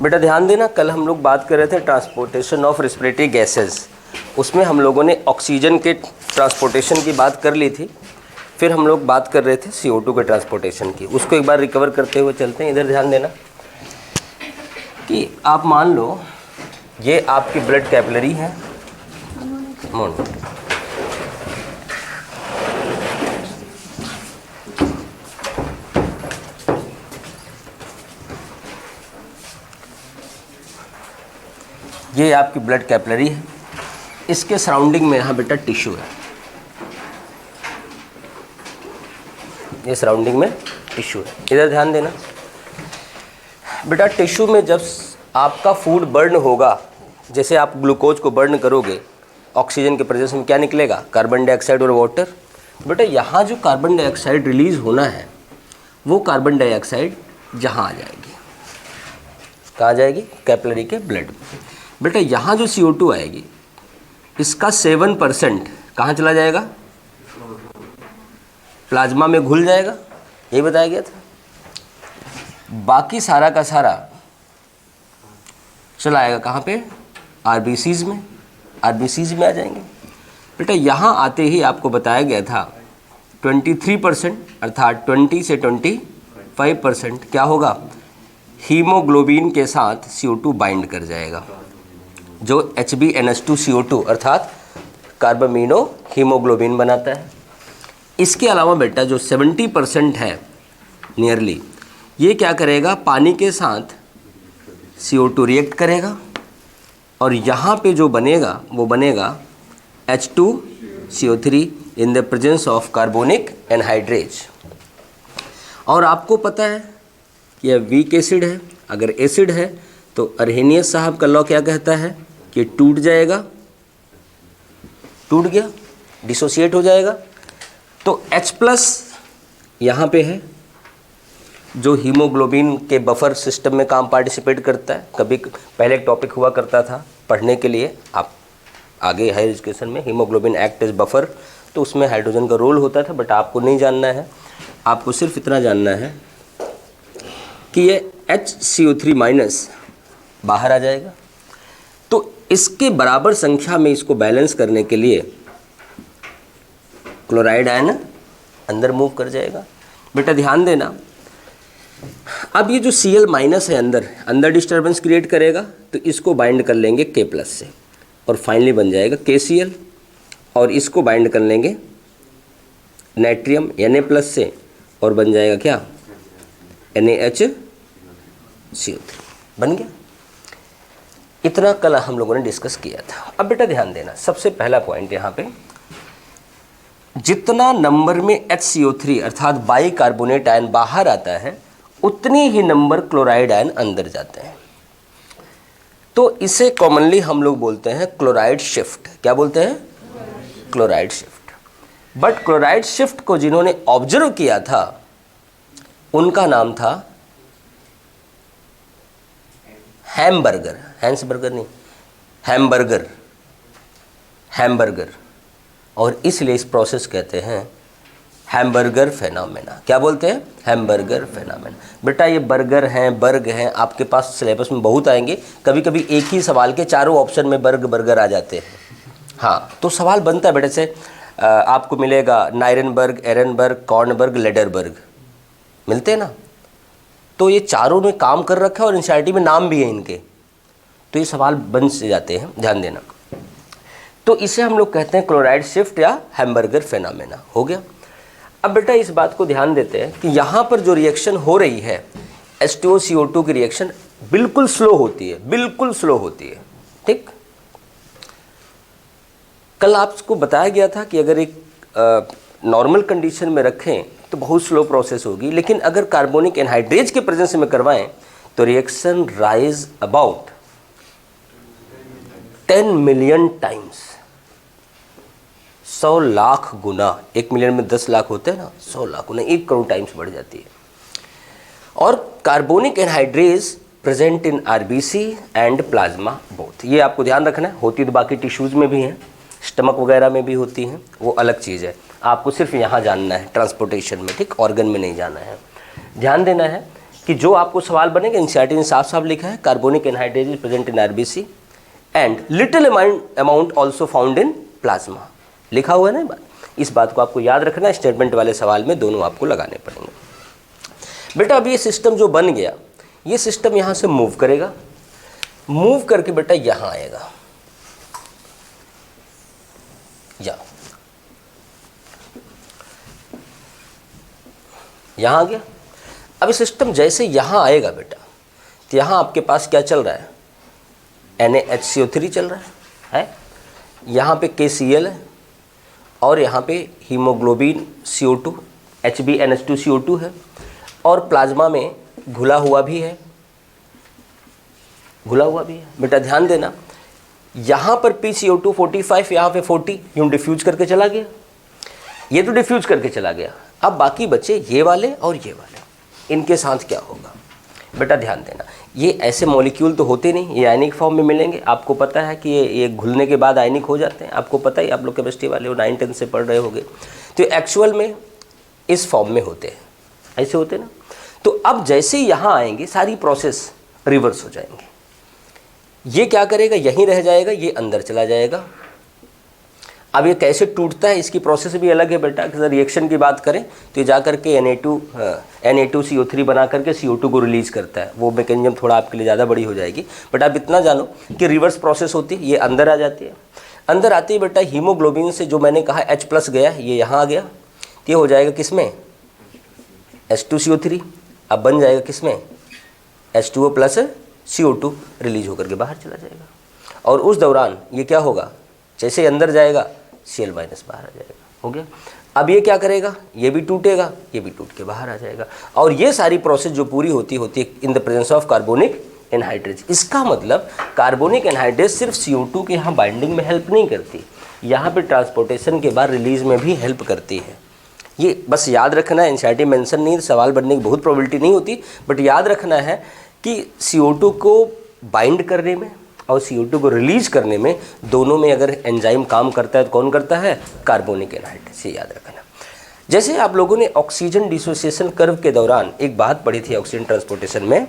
बेटा ध्यान देना, कल हम लोग बात कर रहे थे ट्रांसपोर्टेशन ऑफ रेस्पिरेटरी गैसेस, उसमें हम लोगों ने ऑक्सीजन के ट्रांसपोर्टेशन की बात कर ली थी, फिर हम लोग बात कर रहे थे CO2 के ट्रांसपोर्टेशन की। उसको एक बार रिकवर करते हुए चलते हैं। इधर ध्यान देना कि आप मान लो ये आपकी ब्लड कैपिलरी है, ये आपकी ब्लड कैपिलरी है, इसके सराउंडिंग में यहाँ बेटा टिश्यू है, ये सराउंडिंग में टिश्यू है। इधर ध्यान देना बेटा, टिश्यू में जब आपका फूड बर्न होगा, जैसे आप ग्लूकोज को बर्न करोगे, ऑक्सीजन के प्रेजेंस में क्या निकलेगा? कार्बन डाइऑक्साइड और वाटर। बेटा यहाँ जो कार्बन डाइऑक्साइड रिलीज होना है, वो कार्बन डाइऑक्साइड जहाँ आ जाएगी, कहाँ जाएगी? कैपिलरी के ब्लड में। बेटा यहाँ जो CO2 आएगी, इसका 7% कहाँ चला जाएगा? प्लाज्मा में घुल जाएगा, यही बताया गया था। बाकी सारा का सारा चला आएगा कहाँ पे? RBCs में, RBCs में आ जाएंगे। बेटा यहाँ आते ही आपको बताया गया था 23%, अर्थात 20 से 25% क्या होगा? हीमोग्लोबिन के साथ CO2 बाइंड कर जाएगा, जो HbNH2CO2 अर्थात कार्बामिनो हीमोग्लोबिन बनाता है। इसके अलावा बेटा जो 70% है नियरली, ये क्या करेगा? पानी के साथ CO2 रिएक्ट करेगा और यहाँ पे जो बनेगा वो बनेगा H2CO3 in the presence of carbonic anhydrase. और आपको पता है यह वीक एसिड है, अगर एसिड है तो अर्हेनियस साहब का लॉ क्या कहता है कि टूट जाएगा, टूट गया, डिसोसिएट हो जाएगा। तो H+ यहाँ पे है, जो हीमोग्लोबिन के बफर सिस्टम में काम पार्टिसिपेट करता है। कभी पहले एक टॉपिक हुआ करता था पढ़ने के लिए, आप आगे हायर एजुकेशन में, हीमोग्लोबिन एक्ट एज बफर, तो उसमें हाइड्रोजन का रोल होता था, बट आपको नहीं जानना है। आपको सिर्फ इतना जानना है कि ये HCO3- बाहर आ जाएगा। तो इसके बराबर संख्या में इसको बैलेंस करने के लिए क्लोराइड आयन अंदर मूव कर जाएगा। बेटा ध्यान देना, अब ये जो Cl- है अंदर डिस्टर्बेंस क्रिएट करेगा, तो इसको बाइंड कर लेंगे K+ से और फाइनली बन जाएगा KCl, और इसको बाइंड कर लेंगे नाइट्रियम Na+ से और बन जाएगा क्या? NaHCO3 बन गया। इतना कल हम लोगों ने डिस्कस किया था। अब बेटा ध्यान देना, सबसे पहला पॉइंट यहाँ पे, जितना नंबर में HCO3 अर्थात बाइकार्बोनेट आयन बाहर आता है, उतनी ही नंबर क्लोराइड आयन अंदर जाते हैं। तो इसे कॉमनली हम लोग बोलते हैं क्लोराइड शिफ्ट। क्या बोलते हैं? Chloride shift. But chloride shift को जिन्होंने ऑब्जर्व किया था, उनका नाम था हैम्बर्गर, हैंसबर्गर नहीं, हैम्बर्गर, और इसलिए इस प्रोसेस कहते हैं हैम्बर्गर फेनोमेना। क्या बोलते हैं? Hamburger phenomena. बेटा ये बर्गर हैं, बर्ग हैं, आपके पास सिलेबस में बहुत आएंगे। कभी कभी एक ही सवाल के चारों ऑप्शन में बर्गर आ जाते हैं। हाँ, तो सवाल बनता है बेटे से, आपको मिलेगा नायरनबर्ग, एरनबर्ग, कॉर्नबर्ग, लेडरबर्ग, मिलते हैं ना। तो ये चारों ने काम कर रखा है और एनसीईआरटी में नाम भी है इनके, तो ये सवाल बन से जाते हैं, ध्यान देना। तो इसे हम लोग कहते हैं क्लोराइड शिफ्ट या हैम्बर्गर फेनोमेना। हो गया। अब बेटा इस बात को ध्यान देते हैं कि यहाँ पर जो रिएक्शन हो रही है H2CO2 की रिएक्शन बिल्कुल स्लो होती है, बिल्कुल स्लो होती है। ठीक, कल आपको बताया गया था कि अगर एक नॉर्मल कंडीशन में रखें तो बहुत स्लो प्रोसेस होगी, लेकिन अगर कार्बोनिक एनहाइड्रेज के प्रेजेंस में करवाएं तो reaction rise about 10 million times, 100 lakh Guna. 1 million में 10 लाख होते हैं ना, 100 लाख गुना, 1 करोड़ टाइम्स बढ़ जाती है। और carbonic anhydrase present in RBC and plasma both. ये आपको ध्यान रखना है, होती तो बाकी टिश्यूज़ में भी हैं, स्टमक वगैरह में भी होती हैं, वो अलग चीज़ है। आपको सिर्फ यहाँ जानना है ट्रांसपोर्टेशन में, ठीक, ऑर्गन में नहीं जाना है। ध्यान देना है कि कि जो आपको सवाल बनेगा एनसीईआरटी ने साफ साफ लिखा है carbonic anhydride is present in RBC and little amount also found in plasma, लिखा हुआ है ना बात। इस बात को आपको याद रखना है, स्टेटमेंट वाले सवाल में दोनों आपको लगाने पड़ेंगे। बेटा अब ये सिस्टम जो बन गया, ये सिस्टम यहाँ से मूव करेगा, मूव करके बेटा यहाँ आएगा, यहाँ आ गया। अब ये सिस्टम जैसे यहाँ आएगा बेटा, तो यहाँ आपके पास क्या चल रहा है, NaHCO3 चल रहा है, यहाँ पे KCl है और यहाँ पे हीमोग्लोबिन CO2 HbNH2CO2 है और प्लाज्मा में घुला हुआ भी है, बेटा ध्यान देना। यहाँ पर PCO2 45, यहाँ पे 40, यूँ डिफ्यूज करके चला गया, ये तो डिफ्यूज करके चला गया। अब बाकी बचे ये वाले और ये वाले, इनके साथ क्या होगा बेटा ध्यान देना। ये ऐसे मॉलिक्यूल तो होते नहीं, ये आयनिक फॉर्म में मिलेंगे। आपको पता है कि ये घुलने के बाद आयनिक हो जाते हैं, आपको पता ही, आप लोग केमिस्ट्री वाले हो, 9-10 से पढ़ रहे होंगे। तो एक्चुअल में इस फॉर्म में होते हैं, ऐसे होते ना। तो अब जैसे ही यहाँ आएंगे सारी प्रोसेस रिवर्स हो जाएंगे। ये क्या करेगा, यहीं रह जाएगा, ये अंदर चला जाएगा। अब ये कैसे टूटता है इसकी प्रोसेस भी अलग है बेटा। अगर रिएक्शन की बात करें तो ये जा करके Na2CO3 बना करके CO2 को रिलीज करता है। वो मैकेनिज्म थोड़ा आपके लिए ज़्यादा बड़ी हो जाएगी, बट आप इतना जानो कि रिवर्स प्रोसेस होती है। ये अंदर आ जाती है, अंदर आती है बेटा हीमोग्लोबिन से, जो मैंने कहा H+ गया, ये यहाँ आ गया, तो ये हो जाएगा किसमें, H2CO3। अब बन जाएगा किसमें, H2O + CO2 रिलीज होकर के बाहर चला जाएगा। और उस दौरान ये क्या होगा, जैसे अंदर जाएगा Cl- बाहर आ जाएगा, हो गया। अब ये क्या करेगा, ये भी टूटेगा, ये भी टूट के बाहर आ जाएगा। और ये सारी प्रोसेस जो पूरी होती है in the presence of carbonic anhydride. इसका मतलब कार्बोनिक एनहाइड्रेट सिर्फ CO2 के यहाँ बाइंडिंग में हेल्प नहीं करती, यहाँ पे ट्रांसपोर्टेशन के बाद रिलीज में भी हेल्प करती है। ये बस याद रखना है, एनसीईआरटी मेंशन नहीं, सवाल बनने की बहुत प्रोबेबिलिटी नहीं होती, बट याद रखना है कि CO2 को बाइंड करने में और CO2 को रिलीज करने में, दोनों में अगर एंजाइम काम करता है तो कौन करता है, कार्बोनिक एनहाइड्रेट। से याद रखना। जैसे आप लोगों ने ऑक्सीजन डिसोसिएशन कर्व के दौरान एक बात पढ़ी थी ऑक्सीजन ट्रांसपोर्टेशन में,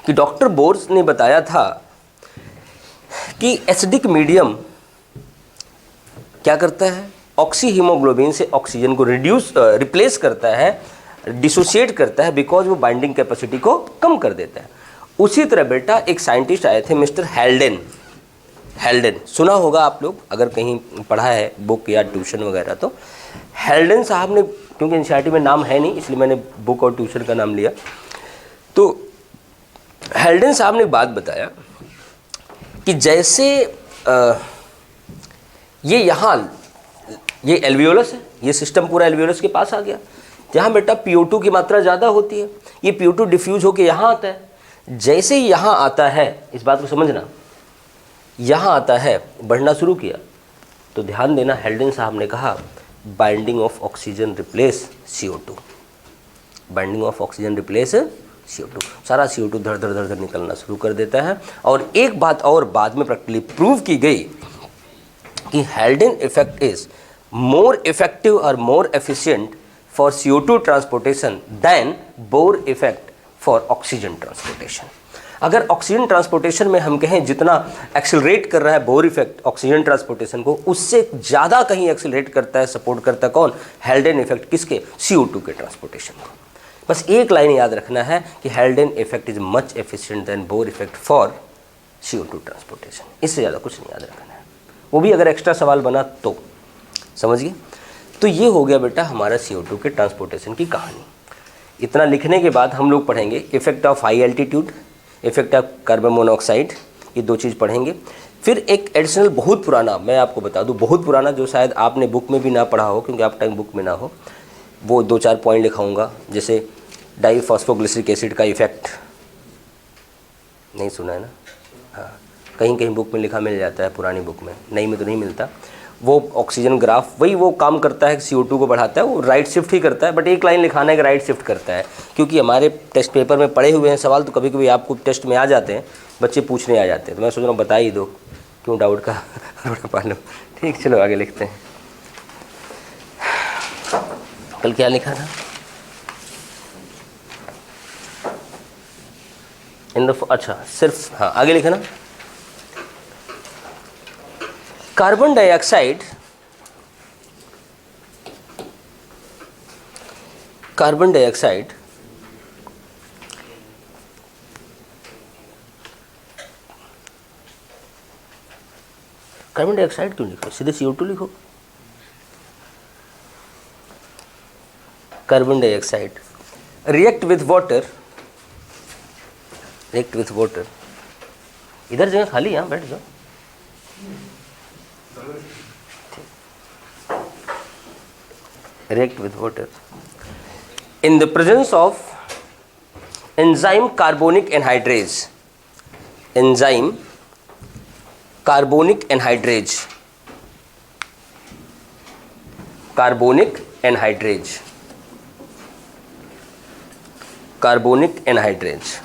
कि डॉक्टर बोर्स ने बताया था कि एसिडिक मीडियम क्या करता है, ऑक्सी हीमोग्लोबिन से ऑक्सीजन को रिप्लेस करता है, डिसोशिएट करता है, बिकॉज वो बाइंडिंग कैपेसिटी को कम कर देता है। उसी तरह बेटा एक साइंटिस्ट आए थे मिस्टर हेल्डेन, सुना होगा आप लोग अगर कहीं पढ़ा है बुक या ट्यूशन वगैरह। तो हेल्डेन साहब ने, क्योंकि एनसीईआरटी में नाम है नहीं इसलिए मैंने बुक और ट्यूशन का नाम लिया, तो हेल्डेन साहब ने एक बात बताया कि जैसे ये एल्वियोलस है, ये सिस्टम पूरा एल्वियोलस के पास आ गया, जहाँ बेटा PO2 की मात्रा ज़्यादा होती है, ये PO2 डिफ्यूज होकर यहाँ आता है। जैसे ही यहाँ आता है, इस बात को समझना, यहाँ आता है, बढ़ना शुरू किया, तो ध्यान देना, हेल्डेन साहब ने कहा binding of oxygen replace CO2, binding of oxygen replace CO2, सारा CO2 धड़ धड़ धड़ धड़ निकलना शुरू कर देता है। और एक बात और बाद में प्रैक्टिकली प्रूव की गई कि Haldane effect is more effective और more efficient for CO2 transportation than Bohr effect for oxygen transportation. अगर ऑक्सीजन ट्रांसपोर्टेशन में हम कहें जितना एक्सेलरेट कर रहा है बोर इफेक्ट ऑक्सीजन ट्रांसपोर्टेशन को, उससे ज़्यादा कहीं एक्सेलरेट करता है, सपोर्ट करता है कौन, हेल्डेन इफेक्ट, किसके, CO2 के ट्रांसपोर्टेशन को। बस एक लाइन याद रखना है कि Haldane effect is much efficient then Bohr effect for CO2 transportation, इससे ज़्यादा कुछ नहीं याद रखना है, वो भी अगर एक्स्ट्रा सवाल बना तो। समझिए, तो ये हो गया बेटा हमारा CO2 के ट्रांसपोर्टेशन की कहानी। इतना लिखने के बाद हम लोग पढ़ेंगे effect of high altitude, effect of carbon monoxide, ये दो चीज़ पढ़ेंगे। फिर एक एडिशनल बहुत पुराना, मैं आपको बता दूं, बहुत पुराना, जो शायद आपने बुक में भी ना पढ़ा हो क्योंकि आप टाइम बुक में ना हो, वो 2-4 पॉइंट लिखाऊंगा। जैसे डाईफॉस्फोग्लिसरिक एसिड का इफेक्ट, नहीं सुना है ना, हाँ, कहीं कहीं बुक में लिखा मिल जाता है, पुरानी बुक में, नई में तो नहीं मिलता। वो ऑक्सीजन ग्राफ, वही वो काम करता है, CO2 को बढ़ाता है, वो राइट शिफ्ट ही करता है, बट एक लाइन लिखाना है कि राइट शिफ्ट करता है, क्योंकि हमारे टेस्ट पेपर में पढ़े हुए हैं सवाल, तो कभी कभी आपको टेस्ट में आ जाते हैं, बच्चे पूछने आ जाते हैं, तो मैं सोच रहा हूँ बता ही दो, क्यों डाउट का रोड़ा पालो। ठीक, चलो आगे लिखते हैं। कल क्या लिखा था, इन द, अच्छा सिर्फ, हाँ आगे लिखे ना, carbon dioxide, carbon dioxide carbon dioxide क्यों लिखो, सीधे CO2 लिखो। Carbon dioxide react with water, react with water, इधर जगह खाली, यहाँ बैठ जाओ। React with water in the presence of enzyme carbonic anhydrase, enzyme carbonic anhydrase, carbonic anhydrase, carbonic anhydrase.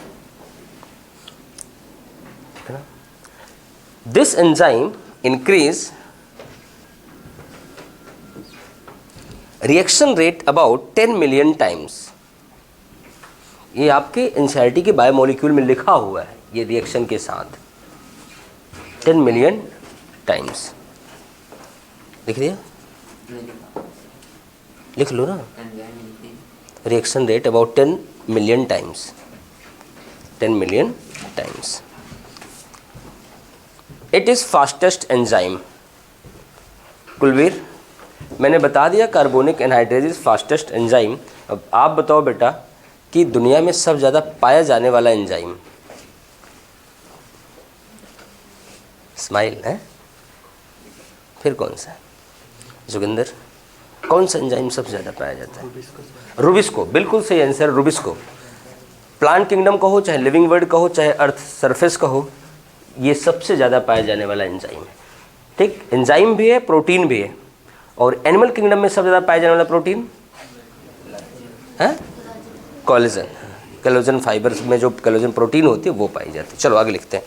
This enzyme increase reaction rate about 10 million times. ये आपके NCERT के biomolecule में लिखा हुआ है, ये रिएक्शन के साथ 10 मिलियन टाइम्स लिख दिया, लिख लो ना, reaction rate about 10 million times, 10 million times. It is fastest enzyme. Kulveer मैंने बता दिया carbonic anhydrase is fastest enzyme. अब आप बताओ बेटा कि दुनिया में सबसे ज़्यादा पाया जाने वाला एंजाइम, स्माइल है, फिर कौन सा है जोगिंदर, कौन सा एंजाइम सबसे ज़्यादा पाया जाता है? रूबिस्को, बिल्कुल सही आंसर रूबिस्को। प्लांट किंगडम कहो, चाहे लिविंग वर्ल्ड कहो, चाहे अर्थ सरफेस कहो, ये सबसे ज़्यादा पाया जाने वाला एंजाइम है। ठीक, एंजाइम भी है, प्रोटीन भी है। और एनिमल किंगडम में सबसे ज़्यादा पाया जाने वाला प्रोटीन है कोलेजन, कोलेजन फाइबर्स में जो कोलेजन प्रोटीन होती है वो पाई जाती है। चलो आगे लिखते हैं,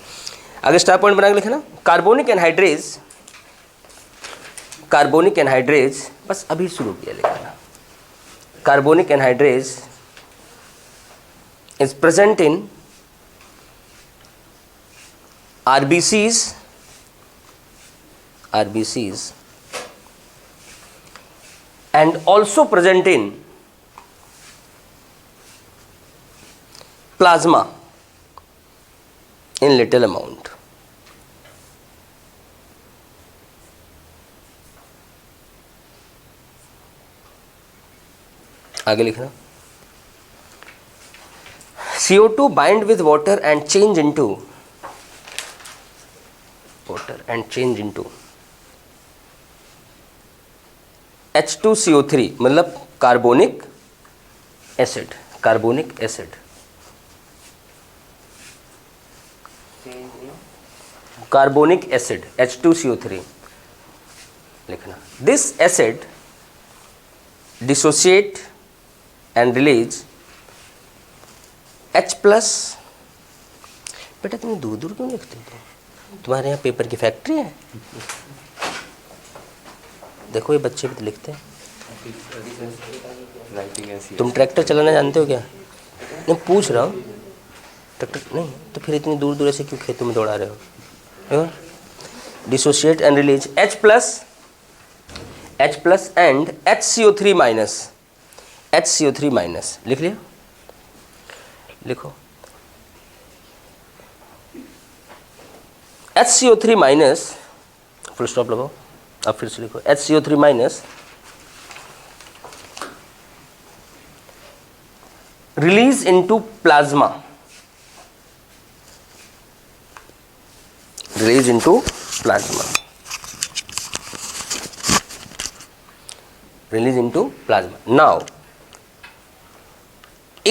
आगे स्टार पॉइंट बना के लिखना, कार्बोनिक एनहाइड्रेज, कार्बोनिक एनहाइड्रेज, बस अभी शुरू किया लिखना। Carbonic anhydrase is present in RBCs, RBCs and also present in plasma in little amount. आगे लिखना, CO2 bind with water and change into H2CO3, मतलब carbonic acid, carbonic acid, carbonic acid H2CO3 लिखना। This acid dissociate and release H+। बेटा तुम दूर दूर क्यों लिखते हो? तुम्हारे यहाँ पेपर की फैक्ट्री है? देखो ये बच्चे भी तो लिखते हैं। तुम ट्रैक्टर चलाना जानते हो क्या? नहीं पूछ रहा हूँ, ट्रैक्टर नहीं तो फिर इतनी दूर दूर ऐसे क्यों खेतों में दौड़ा रहे हो? Dissociate and release H+ and HCO3-, HCO3-, लिख लिया, लिखो HCO3-, फुल स्टॉप लगाओ, अब फिर से लिखो HCO3-, release into plasma, release into plasma, release into plasma. Now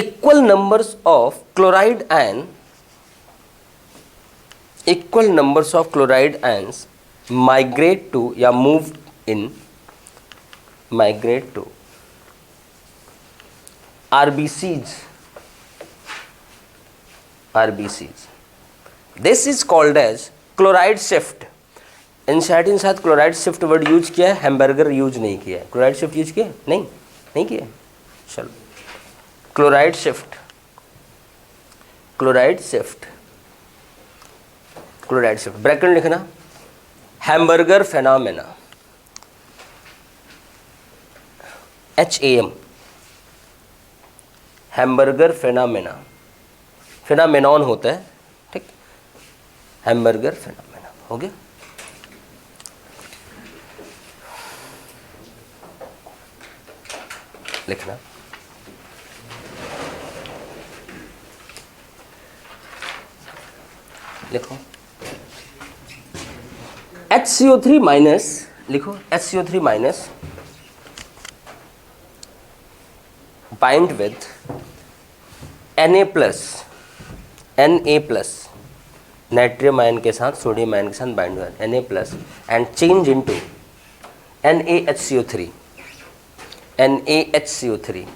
equal numbers of chloride ions migrate to या move in, migrate to RBCs, this is called as chloride shift। NCERT के साथ chloride shift word use किया है, hamburger use नहीं किया है। Chloride shift use किया नहीं किया। चलो chloride shift chloride shift, chloride shift, bracket लिखना, Hamburger phenomena, HAM, Hamburger phenomena, phenomenon होता है, ठीक, हैम्बर्गर फेनोमेना हो गया। लिखना, लिखो HCO3 माइनस, लिखो HCO3 minus bind with Na plus, Na plus natrium ion के साथ सोडियम आयन के साथ बाइंड हुआ Na plus and change into NaHCO3, NaHCO3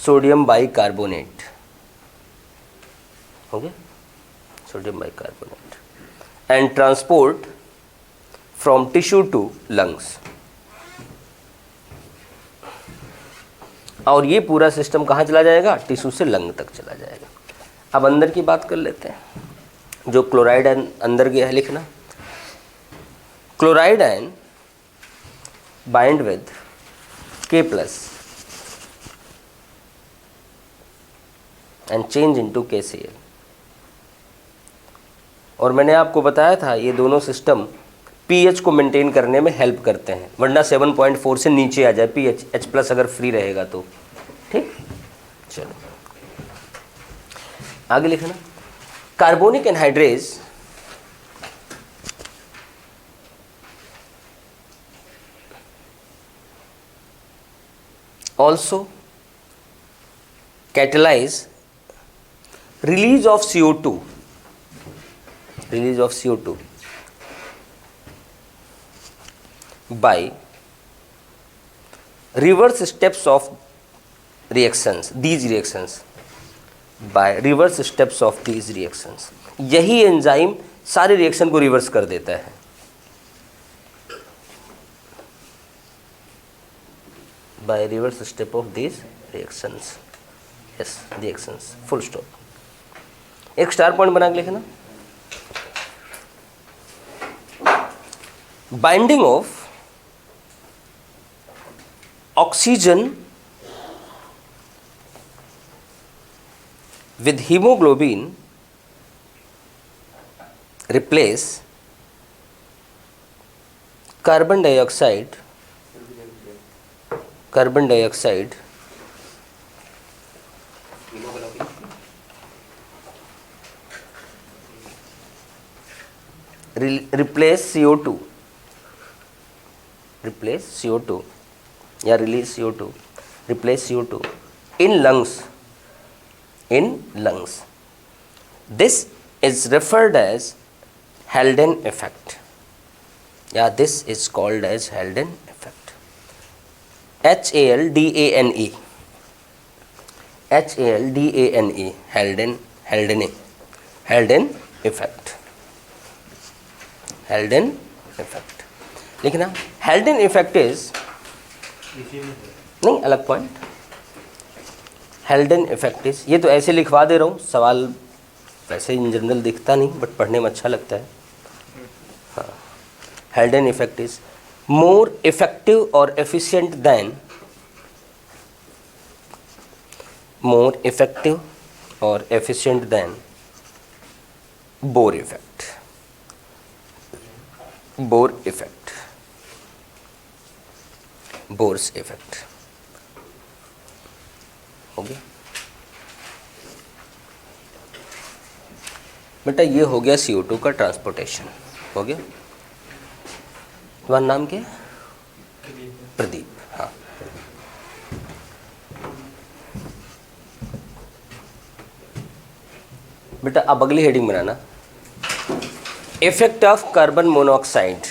sodium bicarbonate हो गया, sodium bicarbonate and transport from tissue to lungs. और ये पूरा सिस्टम कहाँ चला जाएगा? टिश्यू से लंग तक चला जाएगा। अब अंदर की बात कर लेते हैं, जो क्लोराइड आयन अंदर गया है, लिखना, chloride ion bind with K plus and change into KCl। और मैंने आपको बताया था ये दोनों सिस्टम pH को मेंटेन करने में हेल्प करते हैं, वरना 7.4 से नीचे आ जाए pH, H प्लस अगर फ्री रहेगा तो, ठीक। चलो आगे लिखना, carbonic anhydrase also catalyze release of CO2, release of CO2 by reverse steps of reactions, these reactions, by reverse steps of these reactions। यही एंजाइम सारे रिएक्शन को रिवर्स कर देता है। by reverse step of these reactions, yes, reactions, full stop। एक star point बना के लिखना, binding of oxygen with hemoglobin replace carbon dioxide replace CO2 या release CO2, replace CO2 in lungs, this is referred as Haldane effect, yeah, this is called as Haldane effect, HALDANE, Haldane effect, Haldane effect। लिखना, Haldane effect is, नहीं अलग point, Haldane effect is, ये तो ऐसे लिखवा दे रहा हूँ, सवाल वैसे इन जनरल दिखता नहीं बट पढ़ने में अच्छा लगता है। हाँ, Haldane effect is more effective or efficient than, more effective or efficient than Bohr effect, Bohr effect, Bohr's effect हो गया बेटा। ये हो गया CO2 का ट्रांसपोर्टेशन, हो गया। तुम्हारा नाम क्या है? प्रदीप, हाँ। बेटा अब अगली heading banana, effect of carbon monoxide,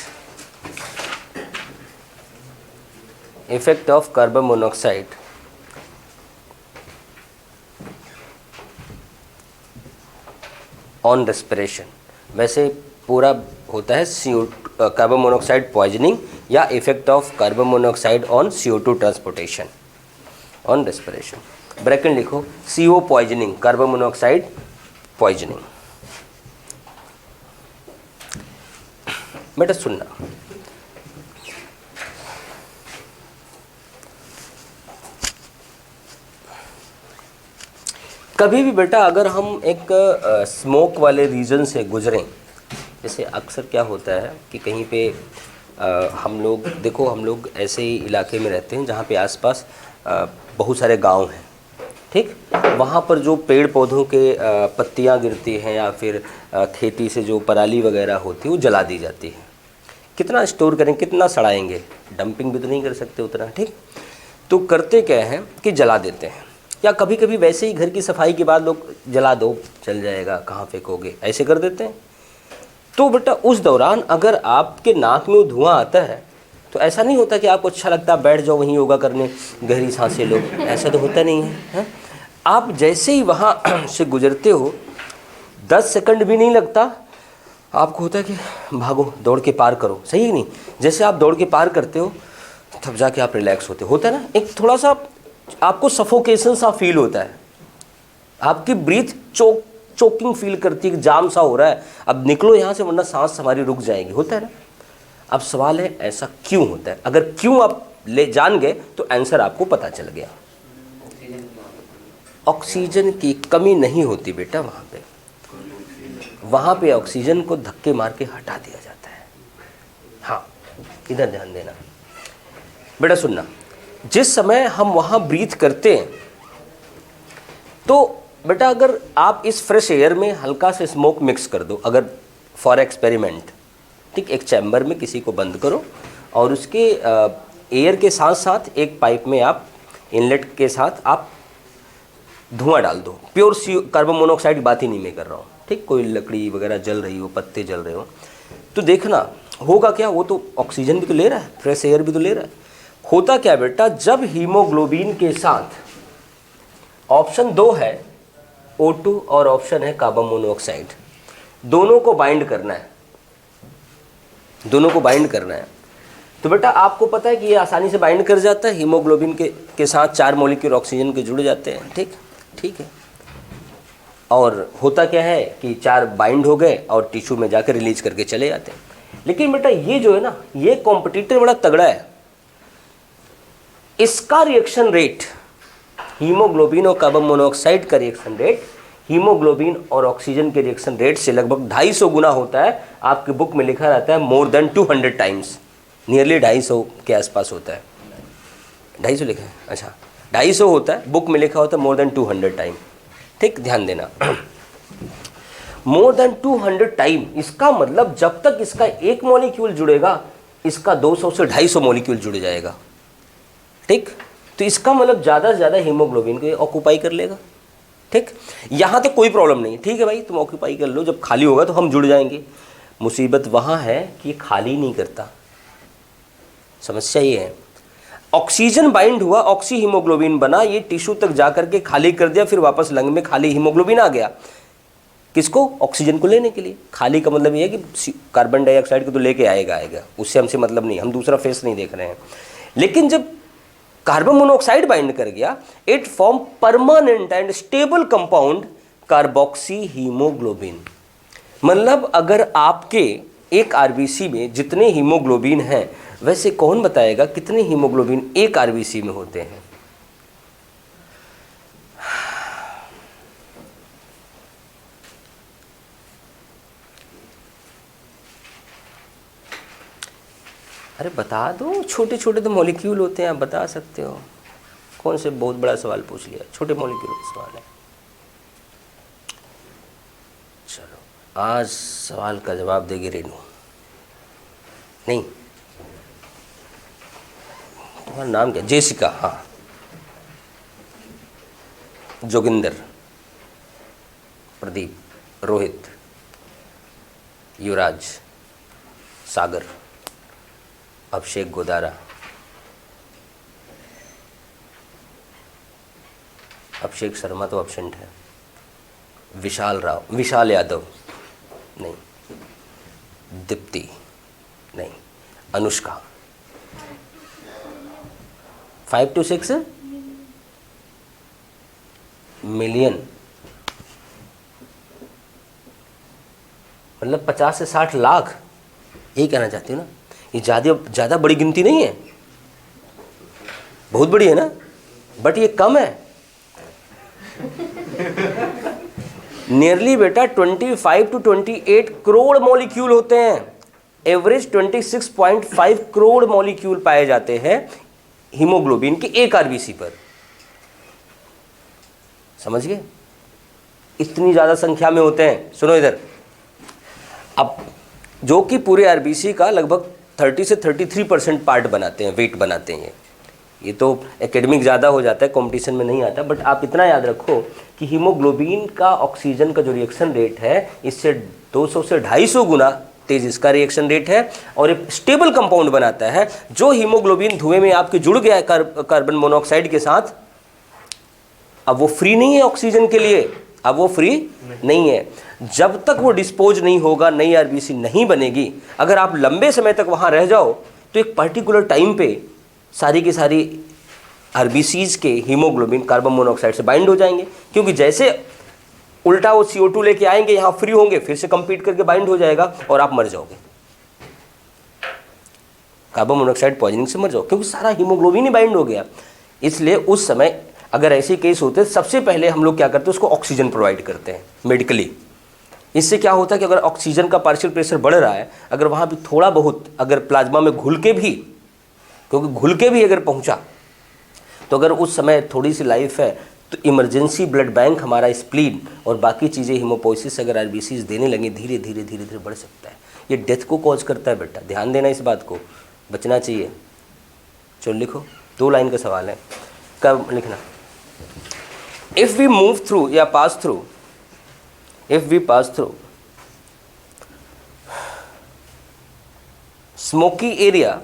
effect of carbon monoxide on respiration. वैसे पूरा होता है कार्बन मोनोऑक्साइड पॉइजनिंग या effect of carbon monoxide on CO2 transportation on respiration. Bracket लिखो, CO poisoning, carbon monoxide poisoning. बेटा सुनना, कभी भी बेटा अगर हम एक स्मोक वाले रीजन से गुजरें, जैसे अक्सर क्या होता है कि कहीं पे हम लोग देखो, हम लोग ऐसे ही इलाके में रहते हैं जहाँ पे आसपास बहुत सारे गांव हैं, ठीक। वहाँ पर जो पेड़ पौधों के पत्तियाँ गिरती हैं या फिर खेती से जो पराली वगैरह होती है वो जला दी जाती है। कितना स्टोर करें, कितना सड़ाएंगे, डंपिंग भी तो नहीं कर सकते उतना, ठीक। तो करते क्या है कि जला देते हैं, या कभी कभी वैसे ही घर की सफाई के बाद लोग जला दो, चल जाएगा, कहाँ फेंकोगे, ऐसे कर देते हैं। तो बेटा उस दौरान अगर आपके नाक में वो धुआं आता है तो ऐसा नहीं होता कि आपको अच्छा लगता है बैठ जाओ वहीं योगा करने, गहरी सांसें लो, ऐसा तो होता नहीं है। आप जैसे ही वहाँ से गुजरते हो 10 सेकंड भी नहीं लगता, आपको होता है कि भागो, दौड़ के पार करो, सही है नहीं। जैसे आप दौड़ के पार करते हो तब जाके आप रिलैक्स होता है ना, एक थोड़ा सा आपको सफोकेशन सा फील होता है, आपकी ब्रीथ चोकिंग फील करती है, जाम सा हो रहा है, अब निकलो यहाँ से वरना सांस हमारी रुक जाएगी, होता है ना। अब सवाल है ऐसा क्यों होता है, अगर क्यों आप ले जान गए तो आंसर आपको पता चल गया। ऑक्सीजन की कमी नहीं होती बेटा, वहाँ पे ऑक्सीजन को धक्के मार के हटा दिया जाता है। हाँ, इधर ध्यान देना बेटा, सुनना, जिस समय हम वहाँ ब्रीथ करते हैं तो बेटा अगर आप इस फ्रेश एयर में हल्का से स्मोक मिक्स कर दो, अगर फॉर एक्सपेरिमेंट, ठीक, एक चैम्बर में किसी को बंद करो और उसके एयर के साथ साथ एक पाइप में आप इनलेट के साथ आप धुआं डाल दो, प्योर कार्बन मोनोऑक्साइड की बात ही नहीं मैं कर रहा हूँ, ठीक, कोई लकड़ी वगैरह जल रही हो, पत्ते जल रहे हो, तो देखना होगा क्या, वो तो ऑक्सीजन भी तो ले रहा है, फ्रेश एयर भी तो ले रहा है। होता क्या बेटा, जब हीमोग्लोबिन के साथ ऑप्शन 2 है O2 और ऑप्शन है कार्बन मोनोऑक्साइड, दोनों को बाइंड करना है, दोनों को बाइंड करना है, तो बेटा आपको पता है कि ये आसानी से बाइंड कर जाता है, हीमोग्लोबिन के साथ 4 मॉलिक्यूल ऑक्सीजन के जुड़ जाते हैं, ठीक है। और होता क्या है कि 4 बाइंड हो गए और टिश्यू में जाकर रिलीज करके चले जाते हैं। लेकिन बेटा ये जो है ना, ये कॉम्पिटिटर बड़ा तगड़ा है, इसका रिएक्शन रेट, हीमोग्लोबिन और कार्बन मोनोऑक्साइड का रिएक्शन रेट हीमोग्लोबिन और ऑक्सीजन के रिएक्शन रेट से लगभग 250 गुना होता है। आपकी बुक में लिखा रहता है मोर देन 200 टाइम्स, नियरली 250 के आसपास होता है। 250 लिखा है, अच्छा 250 होता है, बुक में लिखा होता है मोर देन 200 टाइम, ठीक, ध्यान देना। मोर देन 200 टाइम, इसका मतलब जब तक इसका एक मॉलिक्यूल जुड़ेगा इसका 200 से 250 मॉलिक्यूल जुड़ जाएगा, ठीक। तो इसका मतलब ज़्यादा से ज़्यादा हीमोग्लोबिन को ऑक्यूपाई कर लेगा, ठीक। यहाँ तो कोई प्रॉब्लम नहीं, ठीक है भाई, तुम ऑक्यूपाई कर लो, जब खाली होगा तो हम जुड़ जाएंगे। मुसीबत वहाँ है कि खाली नहीं करता, समस्या ये है। ऑक्सीजन बाइंड हुआ, ऑक्सी हीमोग्लोबिन बना, ये टिश्यू तक जाकर के खाली कर दिया, फिर वापस लंग में खाली हीमोग्लोबिन आ गया, किसको, ऑक्सीजन को लेने के लिए। खाली का मतलब ये है कि कार्बन डाइऑक्साइड को तो लेके आएगा, उससे हमसे मतलब नहीं, हम दूसरा फेस नहीं देख रहे हैं। लेकिन जब कार्बन मोनोऑक्साइड बाइंड कर गया, it form permanent and stable compound carboxy haemoglobin. मतलब अगर आपके एक आरबीसी में जितने हीमोग्लोबिन हैं, वैसे कौन बताएगा कितने हीमोग्लोबिन एक आरबीसी में होते हैं? अरे बता दो, छोटे छोटे तो मॉलिक्यूल होते हैं, आप बता सकते हो। कौन से बहुत बड़ा सवाल पूछ लिया, छोटे मॉलिक्यूल का सवाल है। चलो आज सवाल का जवाब देगी रेनू। नहीं, तुम्हारा नाम क्या? जेसिका, हाँ। जोगिंदर, प्रदीप, रोहित, युवराज, सागर, अभिषेक गोदारा, अभिषेक शर्मा तो एब्सेंट है, विशाल राव, विशाल यादव नहीं, दीप्ति नहीं, अनुष्का। 5 to 6 million. मतलब 50 से 60 लाख, यही कहना चाहती हूँ ना। ये ज़्यादा बड़ी गिनती नहीं है, बहुत बड़ी है ना, बट ये कम है। नियरली बेटा 25 to 28 करोड़ मॉलिक्यूल होते हैं। एवरेज 26.5 करोड़ मॉलिक्यूल पाए जाते हैं हीमोग्लोबिन के एक आरबीसी पर। समझ गए? इतनी ज्यादा संख्या में होते हैं। सुनो इधर, अब जो कि पूरे आरबीसी का लगभग 30 से 33% पार्ट बनाते हैं, वेट बनाते हैं। ये तो एकेडमिक ज़्यादा हो जाता है, कंपटीशन में नहीं आता, बट आप इतना याद रखो कि हीमोग्लोबिन का ऑक्सीजन का जो रिएक्शन रेट है, इससे 200 से 250 गुना तेज इसका रिएक्शन रेट है, और एक स्टेबल कंपाउंड बनाता है। जो हीमोग्लोबिन धुएं में आपके जुड़ गया है कार्बन मोनोऑक्साइड के साथ, अब वो फ्री नहीं है ऑक्सीजन के लिए, अब वो फ्री नहीं है। जब तक वो डिस्पोज नहीं होगा, नई आरबीसी नहीं बनेगी। अगर आप लंबे समय तक वहाँ रह जाओ तो एक पर्टिकुलर टाइम पे सारी की सारी आरबीसीज के हीमोग्लोबिन कार्बन मोनोऑक्साइड से बाइंड हो जाएंगे, क्योंकि जैसे उल्टा वो CO2 लेके आएंगे, यहाँ फ्री होंगे, फिर से कंपीट करके बाइंड हो जाएगा और आप मर जाओगे, कार्बन मोनोऑक्साइड पॉइजनिंग से मर जाओ, क्योंकि सारा हीमोग्लोबिन ही बाइंड हो गया। इसलिए उस समय अगर ऐसे केस होते, सबसे पहले हम लोग क्या करते हैं, उसको ऑक्सीजन प्रोवाइड करते हैं मेडिकली। इससे क्या होता है कि अगर ऑक्सीजन का पार्शियल प्रेशर बढ़ रहा है, अगर वहाँ भी थोड़ा बहुत अगर प्लाज्मा में घुल के भी, क्योंकि घुल के भी अगर पहुँचा, तो अगर उस समय थोड़ी सी लाइफ है, तो इमरजेंसी ब्लड बैंक हमारा स्प्लीन और बाकी चीज़ें हीमोपोइसिस अगर आरबीसीज देने लगे, धीरे धीरे धीरे धीरे बढ़ सकता है। ये डेथ को कॉज करता है बेटा, ध्यान देना इस बात को, बचना चाहिए। चलो लिखो, 2 लाइन का सवाल है, कब लिखना। इफ वी मूव थ्रू या pass through, if we pass through smoky area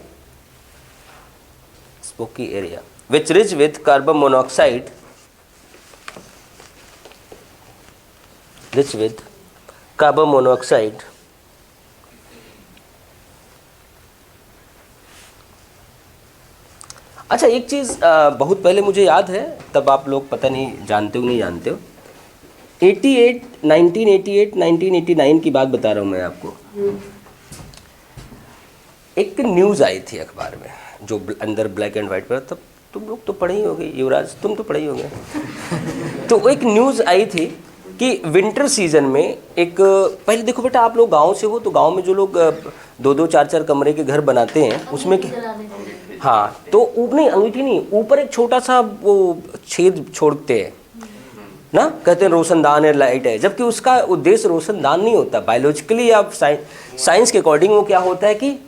which rich with carbon monoxide, rich with carbon monoxide, अच्छा एक चीज़ बहुत पहले मुझे याद है, तब आप लोग पता नहीं जानते हो नहीं जानते हो, 1989 की बात बता रहा हूँ मैं आपको। एक न्यूज़ आई थी अखबार में, जो अंदर ब्लैक एंड वाइट पर, तब तुम लोग तो पढ़े ही होगे, युवराज तुम तो पढ़े ही होगे। तो एक न्यूज़ आई थी कि विंटर सीजन में एक, पहले देखो बेटा आप लोग गांव से हो, तो गांव में जो लोग 2-2 4-4 कमरे के घर बनाते हैं, उसमें हाँ, तो ऊपर नहीं, अंगीठी नहीं, ऊपर एक छोटा सा वो छेद छोड़ते हैं ना, कहते हैं रोशनदान है, लाइट है, जबकि उसका उद्देश्य रोशनदान नहीं होता। बायोलॉजिकली या साइंस के अकॉर्डिंग वो क्या होता है कि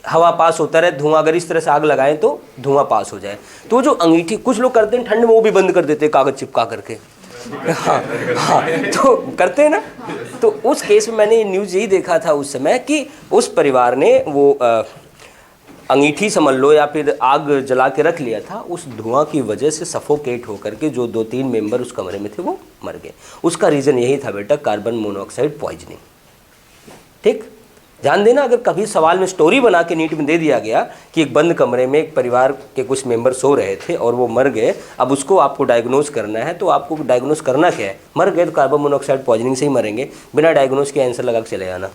हवा पास होता रहे, धुआं, अगर इस तरह से आग लगाएं तो धुआं पास हो जाए। तो जो अंगीठी कुछ लोग करते हैं ठंड में, वो भी बंद कर देते हैं कागज चिपका करके। हाँ, तो करते हैं ना। तो उस केस में मैंने न्यूज़ यही देखा था उस समय कि उस परिवार ने वो अंगीठी समझ लो या फिर आग जला के रख लिया था, उस धुआं की वजह से सफोकेट होकर के जो 2-3 मेंबर उस कमरे में थे वो मर गए। उसका रीज़न यही था बेटा, कार्बन मोनोऑक्साइड पॉइजनिंग। ठीक, ध्यान देना, अगर कभी सवाल में स्टोरी बना के नीट में दे दिया गया कि एक बंद कमरे में एक परिवार के कुछ मेंबर सो रहे थे और वो मर गए, अब उसको आपको डायग्नोज करना है, तो आपको डायग्नोज करना क्या है, मर गए तो कार्बन मोनोऑक्साइड पॉइजनिंग से ही मरेंगे, बिना डायग्नोज के आंसर लगा के चले जाना।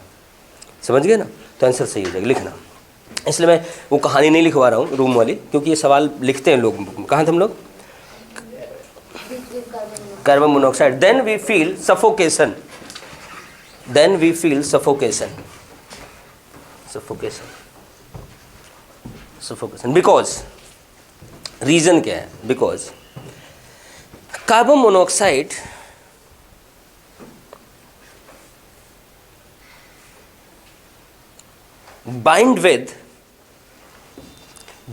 समझ गए ना? तो आंसर सही हो जाएगा, लिखना। इसलिए मैं वो कहानी नहीं लिखवा रहा हूँ रूम वाली, क्योंकि ये सवाल लिखते हैं लोग। कहाँ थे हम लोग? Carbon monoxide, then we feel suffocation, then we feel suffocation, suffocation because, reason क्या है? Because carbon monoxide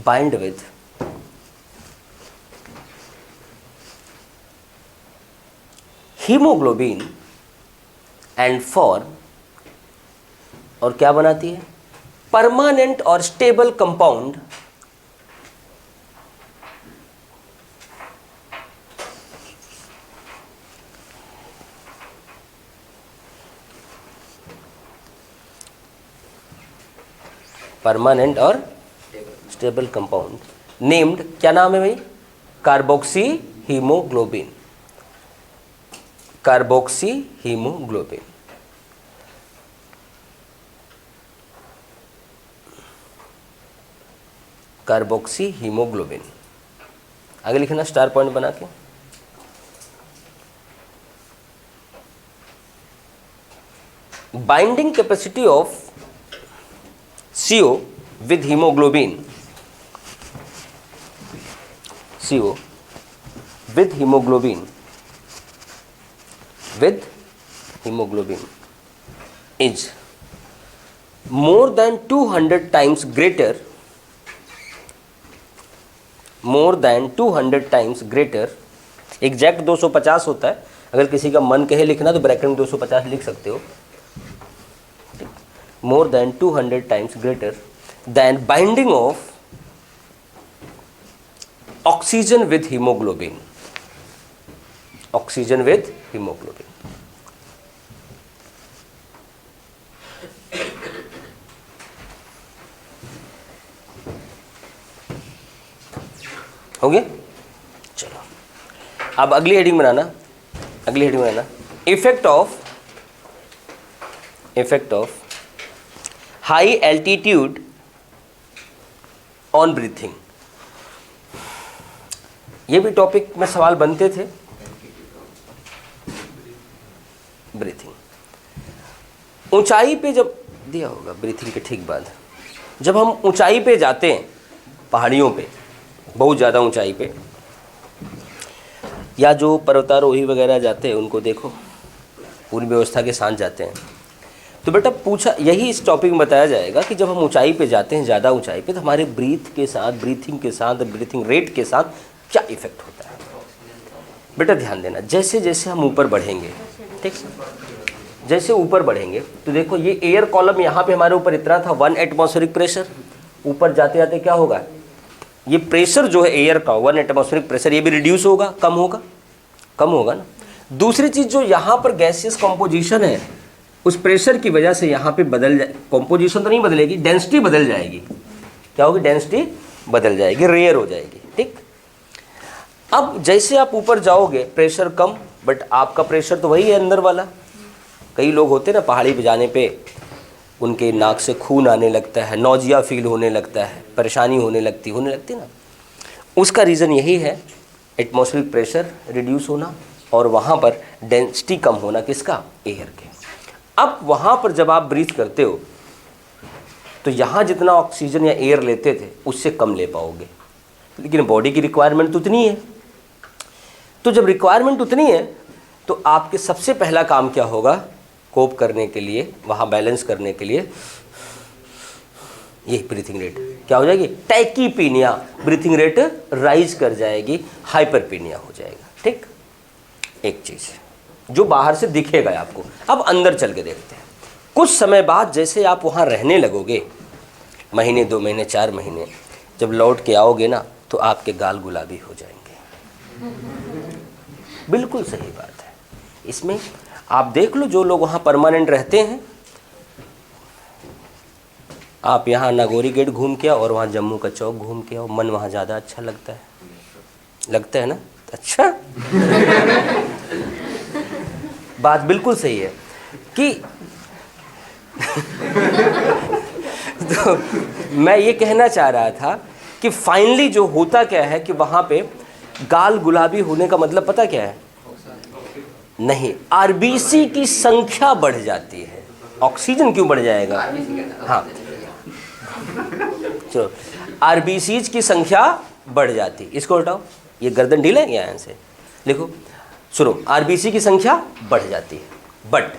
bind with hemoglobin and form, और क्या बनाती है? परमानेंट और स्टेबल कंपाउंड परमानेंट और स्टेबल कंपाउंड नेम्ड, क्या नाम है भाई? Carboxy haemoglobin, carboxy haemoglobin. Carboxy haemoglobin. आगे लिखना स्टार पॉइंट बना के। Binding capacity of CO with hemoglobin, CO with hemoglobin is more than 200 times greater, exact 250 होता है, अगर किसी का मन कहे लिखना तो ब्रैकेट में 250 लिख सकते हो। more than 200 times greater than binding of oxygen with hemoglobin, oxygen with hemoglobin। हो गया? चलो अब अगली heading banana, effect of high altitude on breathing. ये भी टॉपिक में सवाल बनते थे। ब्रीथिंग ऊंचाई पे जब दिया होगा, ब्रीथिंग के ठीक बाद जब हम ऊंचाई पे जाते हैं, पहाड़ियों पे, बहुत ज़्यादा ऊंचाई पे, या जो पर्वतारोही वगैरह जाते हैं उनको देखो, पूरी व्यवस्था के साथ जाते हैं। तो बेटा पूछा, यही इस टॉपिक में बताया जाएगा कि जब हम ऊंचाई पे जाते हैं, ज़्यादा ऊंचाई पे, तो हमारे ब्रीथिंग के साथ ब्रीथिंग रेट के साथ क्या इफेक्ट होता है। बेटा ध्यान देना, जैसे जैसे हम ऊपर बढ़ेंगे, ठीक, जैसे ऊपर बढ़ेंगे तो देखो ये एयर कॉलम यहाँ पे हमारे ऊपर इतना था 1 एटमॉस्फेरिक प्रेशर, ऊपर जाते जाते क्या होगा, ये प्रेशर जो है एयर का 1 एटमॉस्फेरिक प्रेशर, ये भी रिड्यूस होगा, कम होगा ना। दूसरी चीज़ जो यहाँ पर गैसियस कॉम्पोजिशन है, उस प्रेशर की वजह से यहाँ पे बदल जाए, कॉम्पोजिशन तो नहीं बदलेगी, डेंसिटी बदल जाएगी। क्या होगी? डेंसिटी बदल जाएगी, रेयर हो जाएगी। ठीक, अब जैसे आप ऊपर जाओगे प्रेशर कम, बट आपका प्रेशर तो वही है अंदर वाला। कई लोग होते हैं ना पहाड़ी पे जाने पे उनके नाक से खून आने लगता है, नौजिया फील होने लगता है, परेशानी होने लगती ना, उसका रीज़न यही है एटमॉस्फेरिक प्रेशर रिड्यूस होना और वहाँ पर डेंसिटी कम होना, किसका? एयर के। अब वहाँ पर जब आप ब्रीथ करते हो तो यहाँ जितना ऑक्सीजन या एयर लेते थे उससे कम ले पाओगे, लेकिन बॉडी की रिक्वायरमेंट तो उतनी है। तो जब रिक्वायरमेंट उतनी है तो आपके सबसे पहला काम क्या होगा? कोप करने के लिए, वहाँ बैलेंस करने के लिए, ये ब्रीथिंग रेट क्या हो जाएगी? टैकीपीनिया, ब्रीथिंग रेट राइज कर जाएगी, हाइपरपीनिया हो जाएगा। ठीक, एक चीज़ जो बाहर से दिखेगा आपको। अब अंदर चल के देखते हैं। कुछ समय बाद जैसे आप वहाँ रहने लगोगे, महीने 2 महीने 4 महीने, जब लौट के आओगे ना तो आपके गाल गुलाबी हो जाएंगे। बिल्कुल सही बात है। इसमें आप देख लो, जो लोग वहाँ परमानेंट रहते हैं, आप यहाँ नागौरी गेट घूम के आओ और वहाँ जम्मू का चौक घूम के आओ, मन वहाँ ज़्यादा अच्छा लगता है ना? अच्छा बात बिल्कुल सही है कि तो मैं ये कहना चाह रहा था कि फाइनली जो होता क्या है कि वहाँ पे गाल गुलाबी होने का मतलब पता क्या है? नहीं, आरबीसी की संख्या बढ़ जाती है। ऑक्सीजन क्यों बढ़ जाएगा? हाँ चलो, आरबीसीज की संख्या बढ़ जाती। इसको हटाओ, ये गर्दन ढीला है क्या? यहाँ से लिखो, सुनो, आरबीसी की संख्या बढ़ जाती है, बट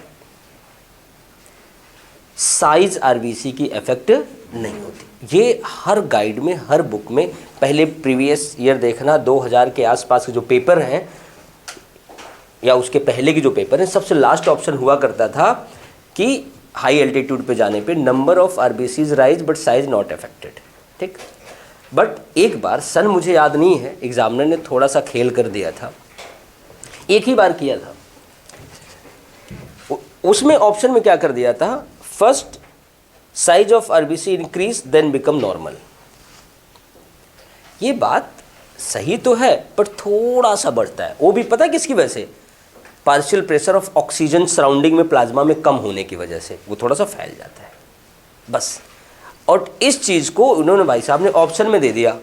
साइज आरबीसी की इफेक्ट नहीं होती। ये हर गाइड में, हर बुक में, पहले प्रीवियस ईयर देखना, 2000 के आसपास के जो पेपर हैं या उसके पहले की जो पेपर हैं, सबसे लास्ट ऑप्शन हुआ करता था कि हाई एल्टीट्यूड पे जाने पे number of RBCs rise but size not affected. ठीक, बट एक बार सन मुझे याद नहीं है, एग्जामिनर ने थोड़ा सा खेल कर दिया था, एक ही बार किया था। उसमें ऑप्शन में क्या कर दिया था? First size of RBC increase then become normal. ये बात सही तो है, पर थोड़ा सा बढ़ता है। वो भी पता है किसकी वजह से? Partial pressure of oxygen surrounding में प्लाज्मा में कम होने की वजह से वो थोड़ा सा फैल जाता है, बस। और इस चीज़ को उन्होंने भाई साहब ने ऑप्शन में दे दिया।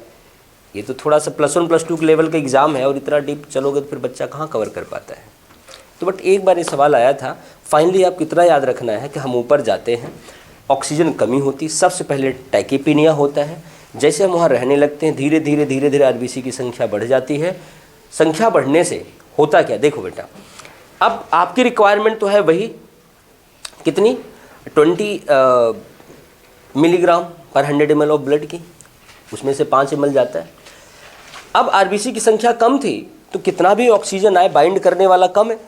ये तो थोड़ा सा +1 +2 के लेवल का एग्ज़ाम है और इतना डीप चलोगे तो फिर बच्चा कहाँ कवर कर पाता है। तो बट एक बार ये सवाल आया था, फाइनली आप कितना याद रखना है कि हम ऊपर जाते हैं, ऑक्सीजन कमी होती, सबसे पहले टैकीपीनिया होता है। जैसे हम वहाँ रहने लगते हैं धीरे धीरे धीरे धीरे आरबीसी की संख्या बढ़ जाती है। संख्या बढ़ने से होता क्या, देखो बेटा, अब आपकी रिक्वायरमेंट तो है वही कितनी 20 मिलीग्राम पर 100 ml ऑफ ब्लड की, उसमें से 5 ml जाता है। अब आरबीसी की संख्या कम थी तो कितना भी ऑक्सीजन आए बाइंड करने वाला कम है,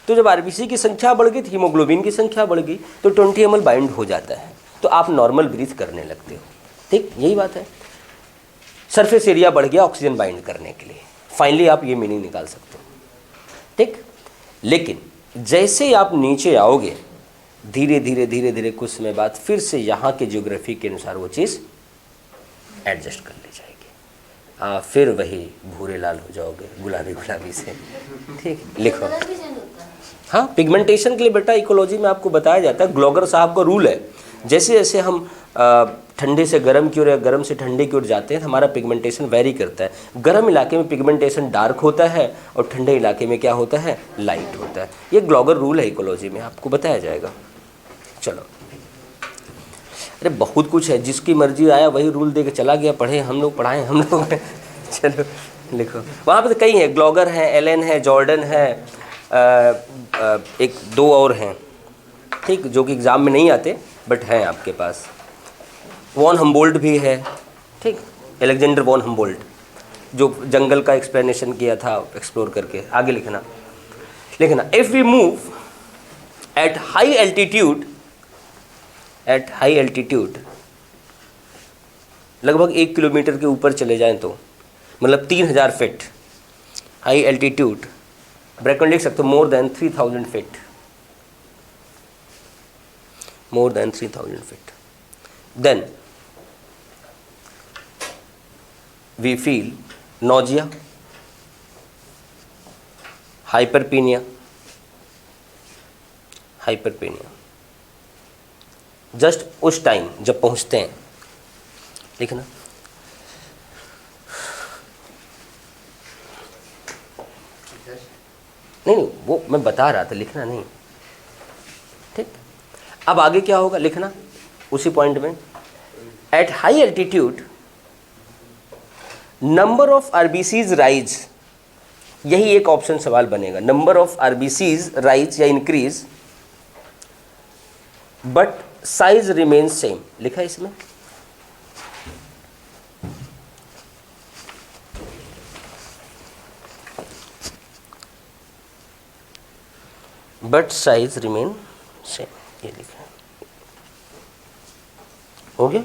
तो जब आरबीसी की संख्या बढ़ गई, हीमोग्लोबिन की संख्या बढ़ गई तो 20 ml बाइंड हो जाता है, तो आप नॉर्मल ब्रीथ करने लगते हो। ठीक, यही बात है। सरफेस एरिया बढ़ गया ऑक्सीजन बाइंड करने के लिए, फाइनली आप ये मीनिंग निकाल सकते हो। ठीक, लेकिन जैसे ही आप नीचे आओगे धीरे धीरे धीरे धीरे कुछ समय बाद फिर से यहाँ के ज्योग्राफी के अनुसार वो चीज़ एडजस्ट कर ली जाएगी। फिर वही भूरे लाल हो जाओगे, गुलाबी गुलाबी से। ठीक, लिखो। हाँ, पिगमेंटेशन के लिए बेटा इकोलॉजी में आपको बताया जाता है, ग्लोगर साहब का रूल है, जैसे जैसे हम ठंडे से गर्म की ओर या गर्म से ठंडे की ओर जाते हैं हमारा पिगमेंटेशन वेरी करता है। गर्म इलाके में पिगमेंटेशन डार्क होता है और ठंडे इलाके में क्या होता है, लाइट होता है। ये ग्लोगर रूल है इकोलॉजी में, आपको बताया जाएगा। चलो, अरे बहुत कुछ है, जिसकी मर्जी आया वही रूल दे के चला गया, पढ़े हम लोग, पढ़ाएं हम लोग। चलो लिखो, वहाँ पे तो कई हैं, ग्लोगर है, एलन है, जॉर्डन है, एक दो और हैं, ठीक, जो कि एग्ज़ाम में नहीं आते बट हैं आपके पास। वॉन हम्बोल्ट भी है, ठीक, अलेक्जेंडर वॉन हम्बोल्ट, जो जंगल का एक्सप्लेनेशन किया था एक्सप्लोर करके। आगे लिखना, if we move at high altitude, लगभग 1 किलोमीटर के ऊपर चले जाएं तो मतलब 3000 फीट, हाई एल्टीट्यूड, ब्रैकेट लिख सकते हो, more than 3000 feet, more than 3000 feet, then we feel nausea, hyperpenia, just उस टाइम जब पहुंचते हैं। लिखना, नहीं वो मैं बता रहा था, लिखना नहीं। ठीक, अब आगे क्या होगा, लिखना उसी पॉइंट में, eight high altitude number of RBCs rise, यही एक ऑप्शन सवाल बनेगा, नंबर ऑफ आरबीसीज राइज या increase but size remains same. लिखा है इसमें, बट साइज रिमेन सेम, ये लिखा है, हो गया,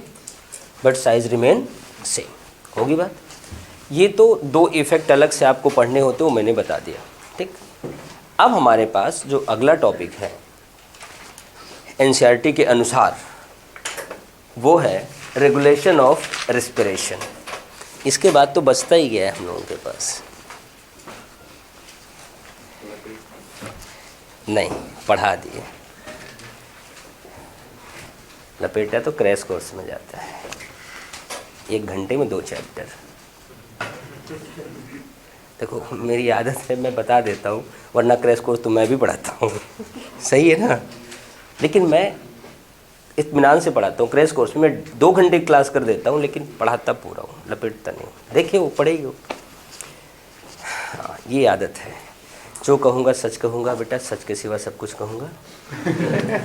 बट साइज रिमेन सेम, होगी बात। ये तो 2 इफेक्ट अलग से आपको पढ़ने होते वो मैंने बता दिया। ठीक, अब हमारे पास जो अगला टॉपिक है एनसीईआरटी के अनुसार वो है रेगुलेशन ऑफ रेस्पिरेशन। इसके बाद तो बचता ही गया है हम लोगों के पास, नहीं पढ़ा दिए, लपेटा तो क्रैश कोर्स में जाता है, 1 घंटे में 2 चैप्टर। देखो मेरी आदत है, मैं बता देता हूँ, वरना क्रैश कोर्स तो मैं भी पढ़ाता हूँ। सही है ना, लेकिन मैं इत्मीनान से पढ़ाता हूँ। क्रैश कोर्स में मैं 2 घंटे क्लास कर देता हूँ, लेकिन पढ़ाता पूरा हूँ, लपेटता नहीं। देखिए वो पढ़ेगी वो। हाँ, ये आदत है, जो कहूँगा सच कहूँगा बेटा, सच के सिवा सब कुछ कहूँगा।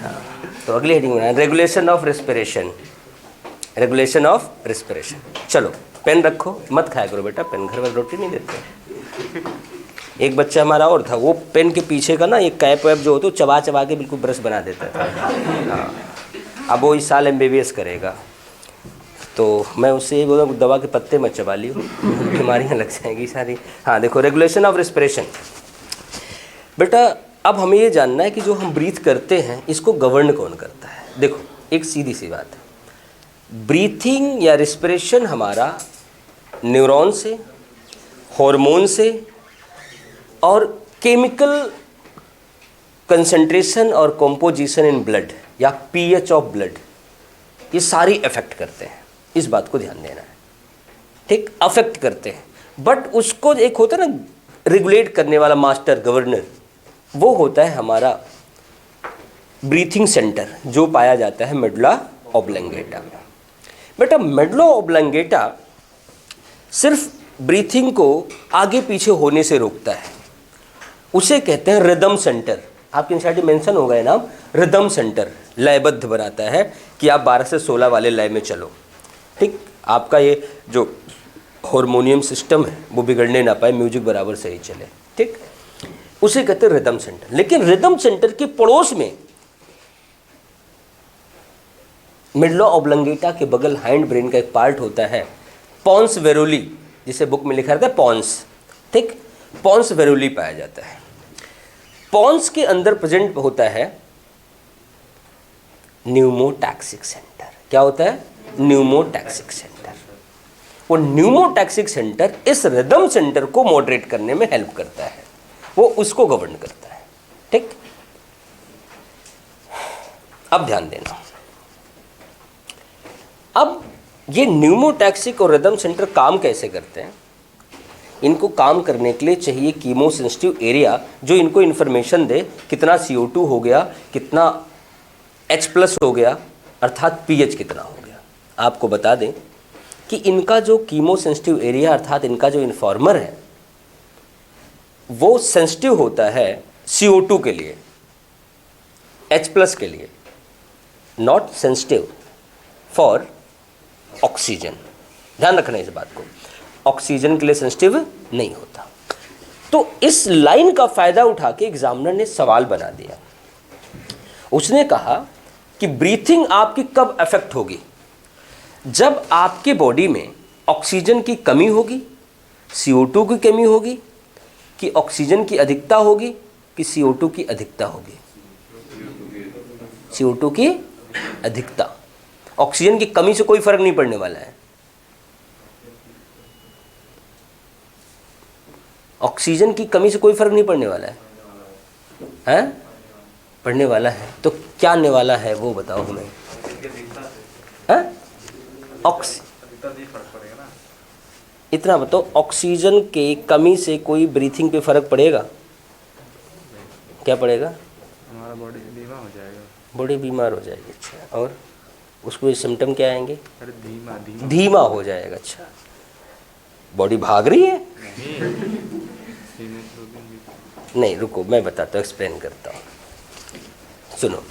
हाँ, तो अगली हेडिंग में regulation of respiration, regulation of respiration. चलो पेन रखो, मत खाया करो बेटा पेन, घर में रोटी नहीं देते। एक बच्चा हमारा और था, वो पेन के पीछे का ना एक कैप वैप जो होता है चबा चबा के बिल्कुल ब्रश बना देता था। हाँ, अब वो इस साल MBBS करेगा, तो मैं उससे ये बोला दवा के पत्ते मत चबा लियो, बीमारियाँ लग जाएंगी सारी। हाँ देखो, रेगुलेशन ऑफ रेस्पिरेशन बेटा, अब हमें ये जानना है कि जो हम ब्रीथ करते हैं इसको गवर्न कौन करता है। देखो एक सीधी सी बात है, ब्रीथिंग या रेस्पिरेशन हमारा न्यूरॉन से, हार्मोन से और केमिकल कंसंट्रेशन और कंपोजिशन इन ब्लड या pH ऑफ ब्लड, ये सारी अफेक्ट करते हैं, इस बात को ध्यान देना है, ठीक, अफेक्ट करते हैं। बट उसको एक होता है ना रेगुलेट करने वाला मास्टर गवर्नर, वो होता है हमारा ब्रीथिंग सेंटर जो पाया जाता है मेडुला ऑब्लंगेटा में। बेटा मेडुला ऑब्लंगेटा सिर्फ ब्रीथिंग को आगे पीछे होने से रोकता है, उसे कहते हैं रिदम सेंटर। आपके एनसीईआरटी मेंशन होगा ये नाम, रिदम सेंटर, लयबद्ध बनाता है कि आप 12 से 16 वाले लय में चलो, ठीक, आपका ये जो हारमोनियम सिस्टम है वो बिगड़ने ना पाए, म्यूजिक बराबर सही चले, ठीक, उसे कहते हैं रिदम सेंटर। लेकिन रिदम सेंटर के पड़ोस में मेडुला ऑब्लंगेटा के बगल हाइंड ब्रेन का एक पार्ट होता है पॉन्स वेरोली, जिसे बुक में लिखा रहता है पॉन्स, ठीक, पॉन्स वेरोली पाया जाता है। पॉन्स के अंदर प्रेजेंट होता है न्यूमोटैक्सिक सेंटर। क्या होता है? Pneumotaxic centre. वो न्यूमोटैक्सिक सेंटर इस रिदम सेंटर को मॉडरेट करने में हेल्प करता है, वो उसको गवर्न करता है, ठीक। अब ध्यान देना, अब ये न्यूमोटैक्सिक और रिदम सेंटर काम कैसे करते हैं? इनको काम करने के लिए चाहिए कीमोसेंसिटिव एरिया जो इनको इन्फॉर्मेशन दे कितना CO2 हो गया, कितना H+ हो गया, अर्थात pH कितना हो गया। आपको बता दें कि इनका जो कीमोसेंसिटिव एरिया अर्थात इनका जो इन्फॉर्मर है वो सेंसिटिव होता है CO2 के लिए, H+ के लिए, नॉट सेंसिटिव फॉर ऑक्सीजन। ध्यान रखना इस बात को, ऑक्सीजन के लिए सेंसिटिव नहीं होता। तो इस लाइन का फायदा उठा के एग्जामिनर ने सवाल बना दिया। उसने कहा कि ब्रीथिंग आपकी कब अफेक्ट होगी? जब आपके बॉडी में ऑक्सीजन की कमी होगी, CO2 की कमी होगी, कि ऑक्सीजन की अधिकता होगी, कि CO2 की अधिकता होगी? CO2 की अधिकता। ऑक्सीजन की कमी से कोई फर्क नहीं पड़ने वाला है। ऑक्सीजन की कमी से कोई फर्क नहीं पड़ने वाला है, हैं? पड़ने वाला है। तो क्या आने वाला है वो बताओ हमें, हैं? इतना बताओ, ऑक्सीजन के कमी से कोई ब्रीथिंग पे फर्क पड़ेगा? क्या पड़ेगा? हमारा बॉडी धीमा हो जाएगा, बॉडी बीमार हो जाएगी। अच्छा, और उसको सिम्टम क्या आएंगे? अरे धीमा धीमा हो जाएगा। अच्छा, बॉडी भाग रही है? नहीं, रुको मैं बताता हूँ, एक्सप्लेन करता हूँ। सुनो,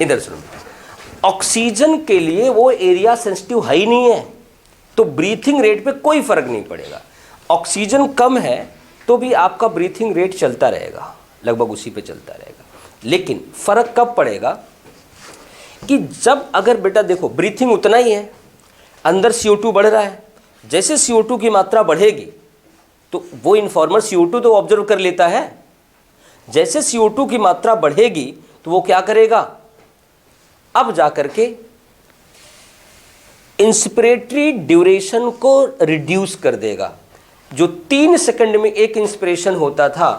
इधर सुनो। ऑक्सीजन के लिए वो एरिया सेंसिटिव है ही नहीं है, तो ब्रीथिंग रेट पे कोई फर्क नहीं पड़ेगा। ऑक्सीजन कम है तो भी आपका ब्रीथिंग रेट चलता रहेगा, लगभग उसी पे चलता रहेगा। लेकिन फर्क कब पड़ेगा कि जब अगर बेटा देखो ब्रीथिंग उतना ही है, अंदर CO2 बढ़ रहा है, जैसे CO2 की मात्रा बढ़ेगी तो वो इन्फॉर्मर CO2 तो ऑब्जर्व कर लेता है, जैसे CO2 की मात्रा बढ़ेगी तो वो क्या करेगा? अब जाकर के इंस्पिरेटरी ड्यूरेशन को रिड्यूस कर देगा। जो 3 सेकंड में एक इंस्पिरेशन होता था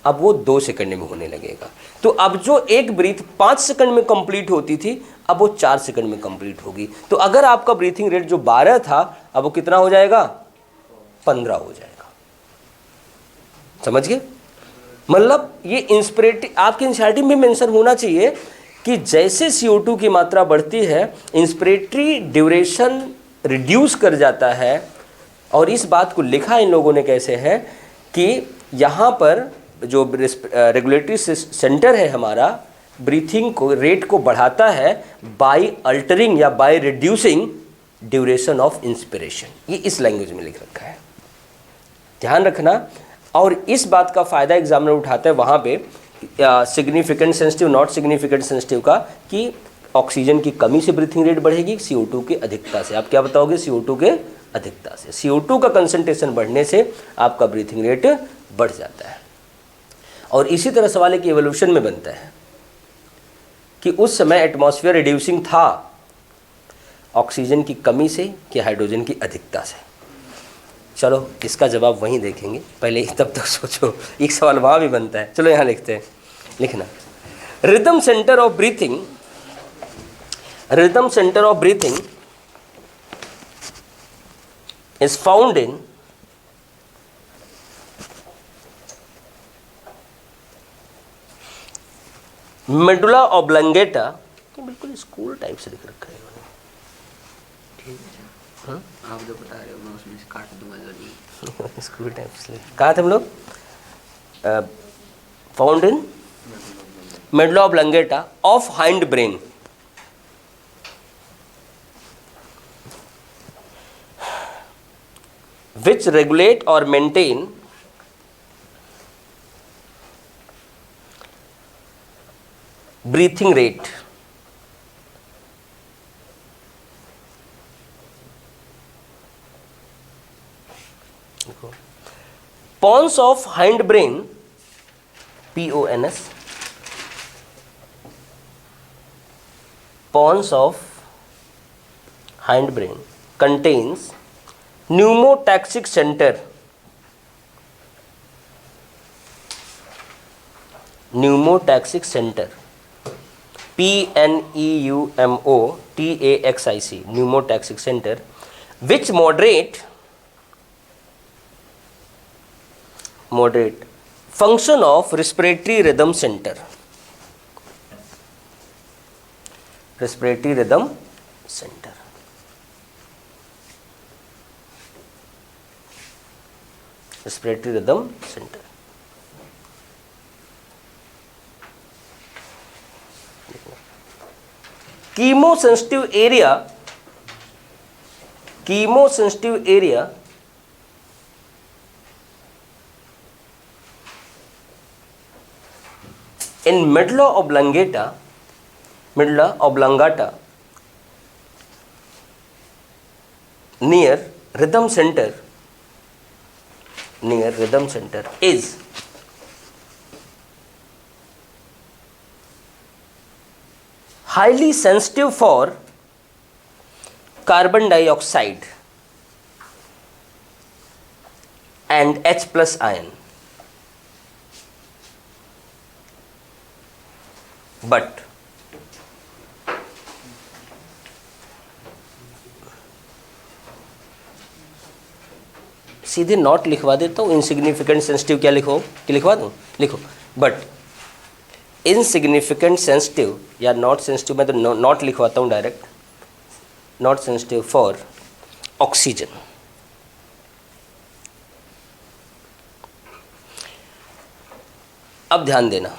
अब वो 2 सेकंड में होने लगेगा। तो अब जो एक ब्रीथ 5 सेकंड में कंप्लीट होती थी अब वो 4 सेकंड में कंप्लीट होगी। तो अगर आपका ब्रीथिंग रेट जो 12 था अब वो कितना हो जाएगा? 15 हो जाएगा। समझ गए? मतलब ये इंस्पिरेटरी आपकी एनसीईआरटी में मेंशन होना चाहिए कि जैसे CO2 की मात्रा बढ़ती है इंस्पिरेटरी ड्यूरेशन रिड्यूस कर जाता है। और इस बात को लिखा इन लोगों ने कैसे है कि यहाँ पर जो रेगुलेटरी सेंटर है हमारा ब्रीथिंग को रेट को बढ़ाता है बाय अल्टरिंग या by reducing duration of inspiration. ये इस लैंग्वेज में लिख रखा है, ध्यान रखना। और इस बात का फ़ायदा एग्जामिनर उठाता है वहाँ पे significant sensitive not significant sensitive का, कि ऑक्सीजन की कमी से ब्रीथिंग रेट बढ़ेगी, CO2 के अधिकता से। आप क्या बताओगे? CO2 के अधिकता से। CO2 का कंसंट्रेशन बढ़ने से आपका ब्रीथिंग रेट बढ़ जाता है। और इसी तरह सवाल एक एवोल्यूशन में बनता है कि उस समय एटमॉस्फेयर रिड्यूसिंग था ऑक्सीजन की कमी से कि हाइड्रोजन की अधिकता से। चलो इसका जवाब वहीं देखेंगे, पहले तब तक सोचो, एक सवाल वहाँ भी बनता है। चलो यहाँ लिखते हैं, लिखना rhythm centre of breathing. rhythm center of breathing is found in medulla oblongata। ये बिल्कुल स्कूल टाइप से लिख रखा है इन्होंने। आप जो बता रहे हो मैं उसमें से काट दूंगा जरूर। स्कूल टाइप से कहा थे हम लोग। Found in medulla oblongata of hind brain, which regulate or maintain breathing rate। pons of hind brain, PONS, pons of hind brain contains pneumotaxic center, pneumotaxic center, PNEUMOTAXIC, pneumotaxic center, which moderate function of respiratory rhythm center, respiratory rhythm center। respiratory rhythm center। chemosensitive area, chemosensitive area in medulla oblongata, medulla oblongata near rhythm center, near rhythm center is highly sensitive for carbon dioxide and H plus ion, but सीधे not लिखवा देता हूँ। Insignificant sensitive क्या लिखो कि लिखवा दूँ, लिखो बट इनसिग्निफिकेंट सेंसिटिव या नॉट सेंसिटिव, मैं तो नॉट लिखवाता हूँ direct, not sensitive for oxygen. अब ध्यान देना,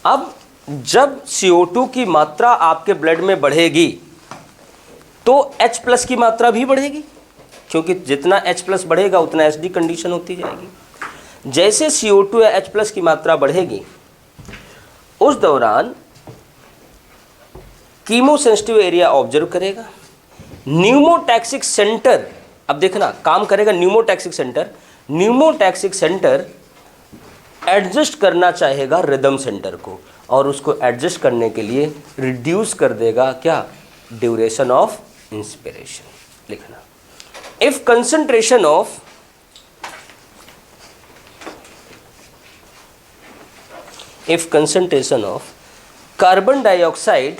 अब जब CO2 की मात्रा आपके ब्लड में बढ़ेगी तो H प्लस की मात्रा भी बढ़ेगी, क्योंकि जितना H प्लस बढ़ेगा उतना एसिडिक कंडीशन होती जाएगी। जैसे CO2 या H प्लस की मात्रा बढ़ेगी उस दौरान कीमोसेंसिटिव एरिया ऑब्जर्व करेगा, न्यूमोटैक्सिक सेंटर, अब देखना काम करेगा pneumotaxic centre, pneumotaxic centre adjust करना चाहेगा रिदम सेंटर को, और उसको एडजस्ट करने के लिए रिड्यूस कर देगा क्या, ड्यूरेशन ऑफ इंस्पिरेशन। लिखना, if concentration of carbon dioxide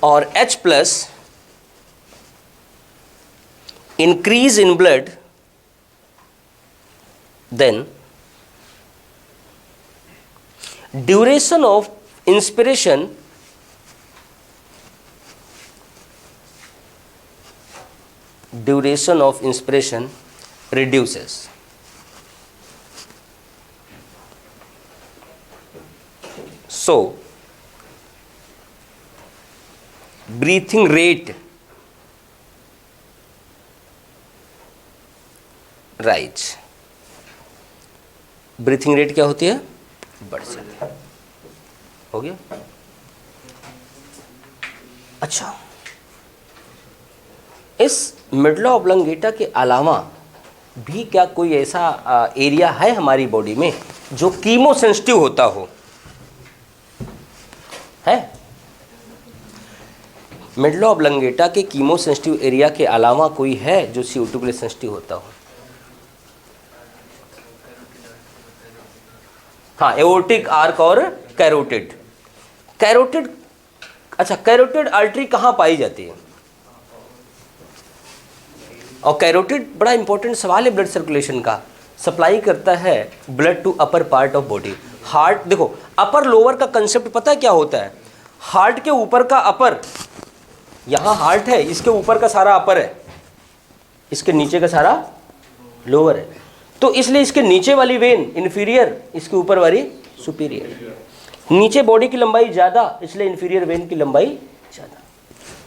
or H plus increase in blood, then duration of inspiration reduces। So breathing rate rise, breathing rate क्या होती है, बढ़ जाती है। हो गया। अच्छा, इस मेडुला ऑब्लोंगेटा के अलावा भी क्या कोई ऐसा एरिया है हमारी बॉडी में जो कीमोसेंसिटिव होता हो? है? मेडुला ऑब्लोंगेटा के कीमोसेंसिटिव एरिया के अलावा कोई है जो CO2 के लिए सेंसिटिव होता हो? हाँ, एओर्टिक आर्क और कैरोटिड। कैरोटिड अच्छा, कैरोटिड आर्टरी कहाँ पाई जाती है? और कैरोटिड बड़ा इंपॉर्टेंट सवाल है ब्लड सर्कुलेशन का। सप्लाई करता है blood to upper part of body. Heart, देखो अपर लोअर का कंसेप्ट पता है क्या होता है? हार्ट के ऊपर का अपर, यहाँ हार्ट है, इसके ऊपर का सारा अपर है, इसके नीचे का सारा लोअर है। तो इसलिए इसके नीचे वाली वेन इन्फीरियर, इसके ऊपर वाली सुपीरियर। नीचे बॉडी की लंबाई ज़्यादा, इसलिए इन्फीरियर वेन की लंबाई ज़्यादा।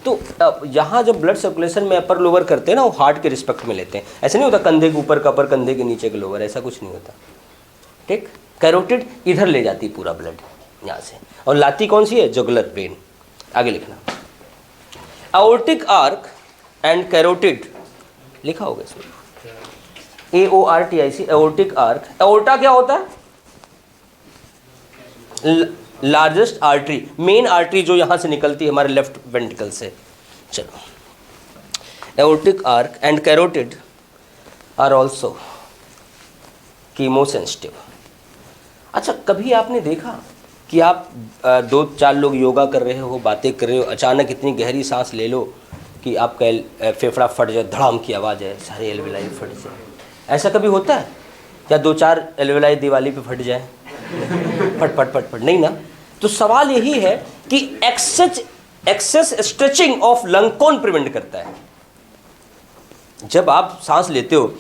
तो यहाँ जब ब्लड सर्कुलेशन में अपर लोअर करते हैं ना, वो हार्ट के रिस्पेक्ट में लेते हैं। ऐसा नहीं होता कंधे के ऊपर का अपर, कंधे के नीचे का लोअर, ऐसा कुछ नहीं होता। ठीक, कैरोटिड इधर ले जाती है पूरा ब्लड यहाँ से, और लाती कौन सी है? Jugular vein. आगे लिखना, एओर्टिक आर्क एंड कैरोटिड लिखा होगा इसमें, AORTIC, एओर्टिक आर्क। एओर्टा क्या होता है? लार्जेस्ट आर्टरी, मेन आर्टरी जो यहाँ से निकलती है हमारे लेफ्ट वेंट्रिकल से। चलो, aortic arch and carotid are also chemosensitive. अच्छा, कभी आपने देखा कि आप 2-4 लोग योगा कर रहे हो, बातें कर रहे हो, अचानक इतनी गहरी सांस ले लो कि आपका फेफड़ा फट जाए, धड़ाम की आवाज़ है, सारे एल्वेलाई फट जाए? ऐसा कभी होता है? या 2-4 एल्वेलाई दिवाली पे फट जाए? फट फट फट फट नहीं ना। तो सवाल यही है कि एक्सेस स्ट्रेचिंग ऑफ लंग कौन प्रिवेंट करता है? जब आप सांस लेते हो,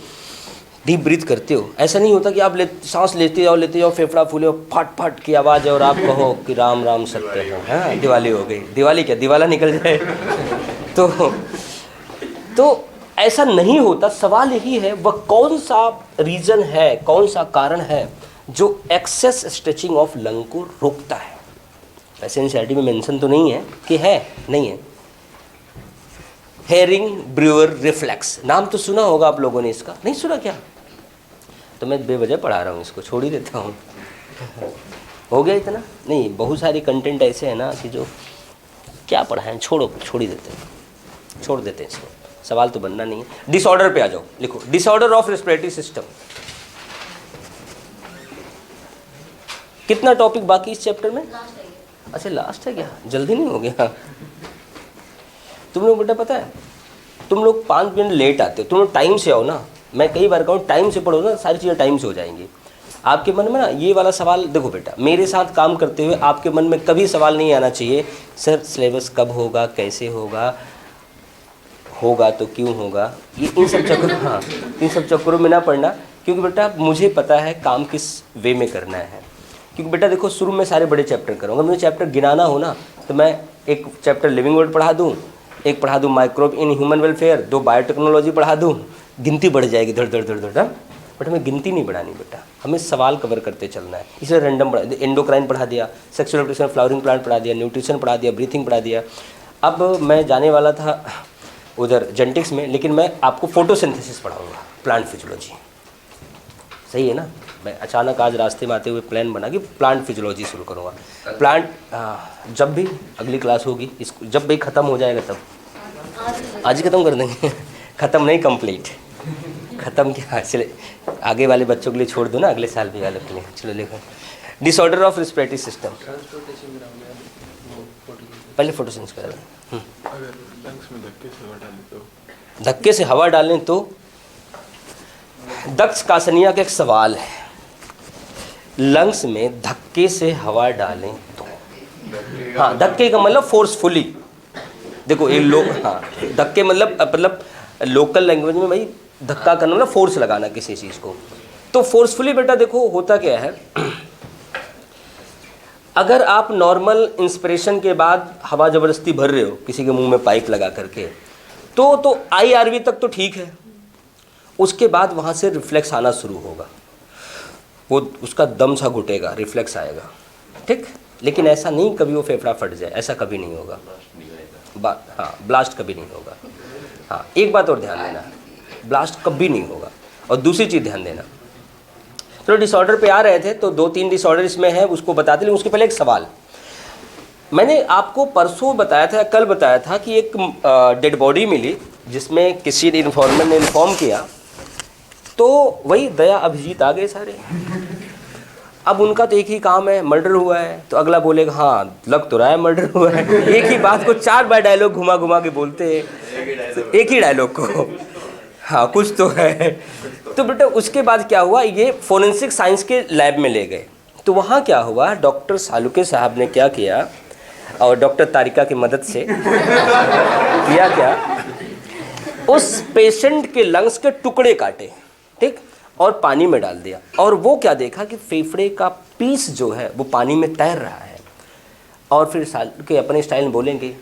डीप ब्रीथ करते हो, ऐसा नहीं होता कि आप सांस लेते जाओ, फेफड़ा फूले, फट फट की आवाज़ है और आप कहो कि राम राम सत्य है, हाँ दिवाली हो गई। दिवाली क्या, दिवाला निकल जाए? तो ऐसा नहीं होता। सवाल यही है वह कौन सा रीज़न है, कौन सा कारण है जो एक्सेस स्ट्रेचिंग ऑफ लंग को रोकता है? वैसे एनसीईआरटी में मेंशन तो नहीं है कि है, नहीं है। हेरिंग ब्रूअर रिफ्लेक्स, नाम तो सुना होगा आप लोगों ने, इसका नहीं सुना क्या? तो मैं बेवजह पढ़ा रहा हूँ, इसको छोड़ ही देता हूँ। हो गया इतना? नहीं, बहुत सारे कंटेंट ऐसे हैं ना कि जो क्या पढ़ाएं, छोड़ ही देते हैं, छोड़ देते हैं इसको, सवाल तो बनना नहीं है। डिसऑर्डर पे आ जाओ, लिखो डिसऑर्डर ऑफ रेस्पिरेटरी सिस्टम। कितना टॉपिक बाकी इस चैप्टर में? अच्छा, लास्ट है क्या? जल्दी नहीं हो गया? तुम लोग बेटा पता है, तुम लोग 5 मिनट लेट आते हो, तुम लोग टाइम से आओ ना। मैं कई बार कहूँ टाइम से पढ़ो ना, सारी चीज़ें टाइम से हो जाएंगी। आपके मन में ना ये वाला सवाल, देखो बेटा मेरे साथ काम करते हुए आपके मन में कभी सवाल नहीं आना चाहिए सर सिलेबस कब होगा, कैसे होगा, होगा तो क्यों होगा। ये इन सब चक्करों में ना पढ़ना, क्योंकि बेटा मुझे पता है काम किस वे में करना है। क्योंकि बेटा देखो, शुरू में सारे बड़े चैप्टर करूँगा, मुझे चैप्टर गिनाना हो ना तो मैं एक चैप्टर लिविंग वर्ल्ड पढ़ा दूँ, एक पढ़ा दूँ microbe in human welfare, 2 biotechnology पढ़ा दूँ, गिनती बढ़ जाएगी धड़ धड़ धड़ धड़। बट हमें गिनती नहीं बढ़ानी बेटा, हमें सवाल कवर करते चलना है। इसलिए रैंडम पढ़ा, एंडोक्राइन पढ़ा दिया, सेक्सुअल रिप्रोडक्शन, फ्लावरिंग प्लांट पढ़ा दिया, न्यूट्रिशन पढ़ा दिया, ब्रीथिंग पढ़ा दिया। अब मैं जाने वाला था उधर जेनेटिक्स में, लेकिन मैं आपको फोटोसिंथेसिस पढ़ाऊँगा, प्लांट फिजियोलॉजी। सही है ना? मैं अचानक आज रास्ते में आते हुए प्लान बना कि प्लांट फिजियोलॉजी शुरू करूँगा। प्लांट जब भी अगली क्लास होगी, इसको जब भी ख़त्म हो जाएगा तब आज ही ख़त्म कर देंगे। ख़त्म नहीं, कंप्लीट। ख़त्म क्या, चले आगे वाले बच्चों के लिए छोड़ दो ना, अगले साल भी वाले के लिए। चलो लिखो, डिसऑर्डर ऑफ रेस्पिरेटरी सिस्टम। पहले फोटोसिंथेसिस कर रहे हैं। अगर लंग्स में धक्के से हवा डालें तो? धक्के से हवा डालें तो दक्ष कासनिया का एक सवाल है, लंग्स में धक्के से हवा डालें तो? हाँ, धक्के का मतलब फोर्सफुली। देखो ये लोग, हाँ धक्के मतलब लोकल लैंग्वेज में भाई धक्का करना मतलब फोर्स लगाना किसी चीज़ को। तो फोर्सफुली बेटा देखो होता क्या है, अगर आप नॉर्मल इंस्पिरेशन के बाद हवा ज़बरदस्ती भर रहे हो किसी के मुंह में पाइप लगा करके, तो IRV तक तो ठीक है, उसके बाद वहाँ से रिफ्लेक्स आना शुरू होगा, वो उसका दम सा घुटेगा, रिफ्लेक्स आएगा, ठीक। लेकिन ऐसा नहीं कभी वो फेफड़ा फट जाए, ऐसा कभी नहीं होगा। हाँ, ब्लास्ट कभी नहीं होगा। हाँ, एक बात और ध्यान देना, ब्लास्ट कभी नहीं होगा। और दूसरी चीज़ ध्यान देना, चलो डिसऑर्डर पे आ रहे थे तो 2-3 डिसऑर्डर इसमें है, उसको बताते। लेकिन उसके पहले एक सवाल, मैंने आपको परसों बताया था, कल बताया था कि एक डेड बॉडी मिली जिसमें किसी ने इन्फॉर्मर ने इन्फॉर्म किया, तो वही दया अभिजीत आ गए सारे। अब उनका तो एक ही काम है, मर्डर हुआ है, तो अगला बोलेगा हाँ लग तो रहा है मर्डर हुआ है। एक ही बात को 4 बार डायलॉग घुमा घुमा के बोलते हैं, एक ही डायलॉग को, हाँ कुछ तो है। तो बेटा उसके बाद क्या हुआ, ये फोरेंसिक साइंस के लैब में ले गए। तो वहाँ क्या हुआ, डॉक्टर सालुके साहब ने क्या किया, और डॉक्टर तारिका की मदद से किया क्या, उस पेशेंट के लंग्स के टुकड़े काटे, ठीक, और पानी में डाल दिया। और वो क्या देखा कि फेफड़े का पीस जो है वो पानी में तैर रहा है। और फिर सालुके अपने स्टाइल में बोलेंगे,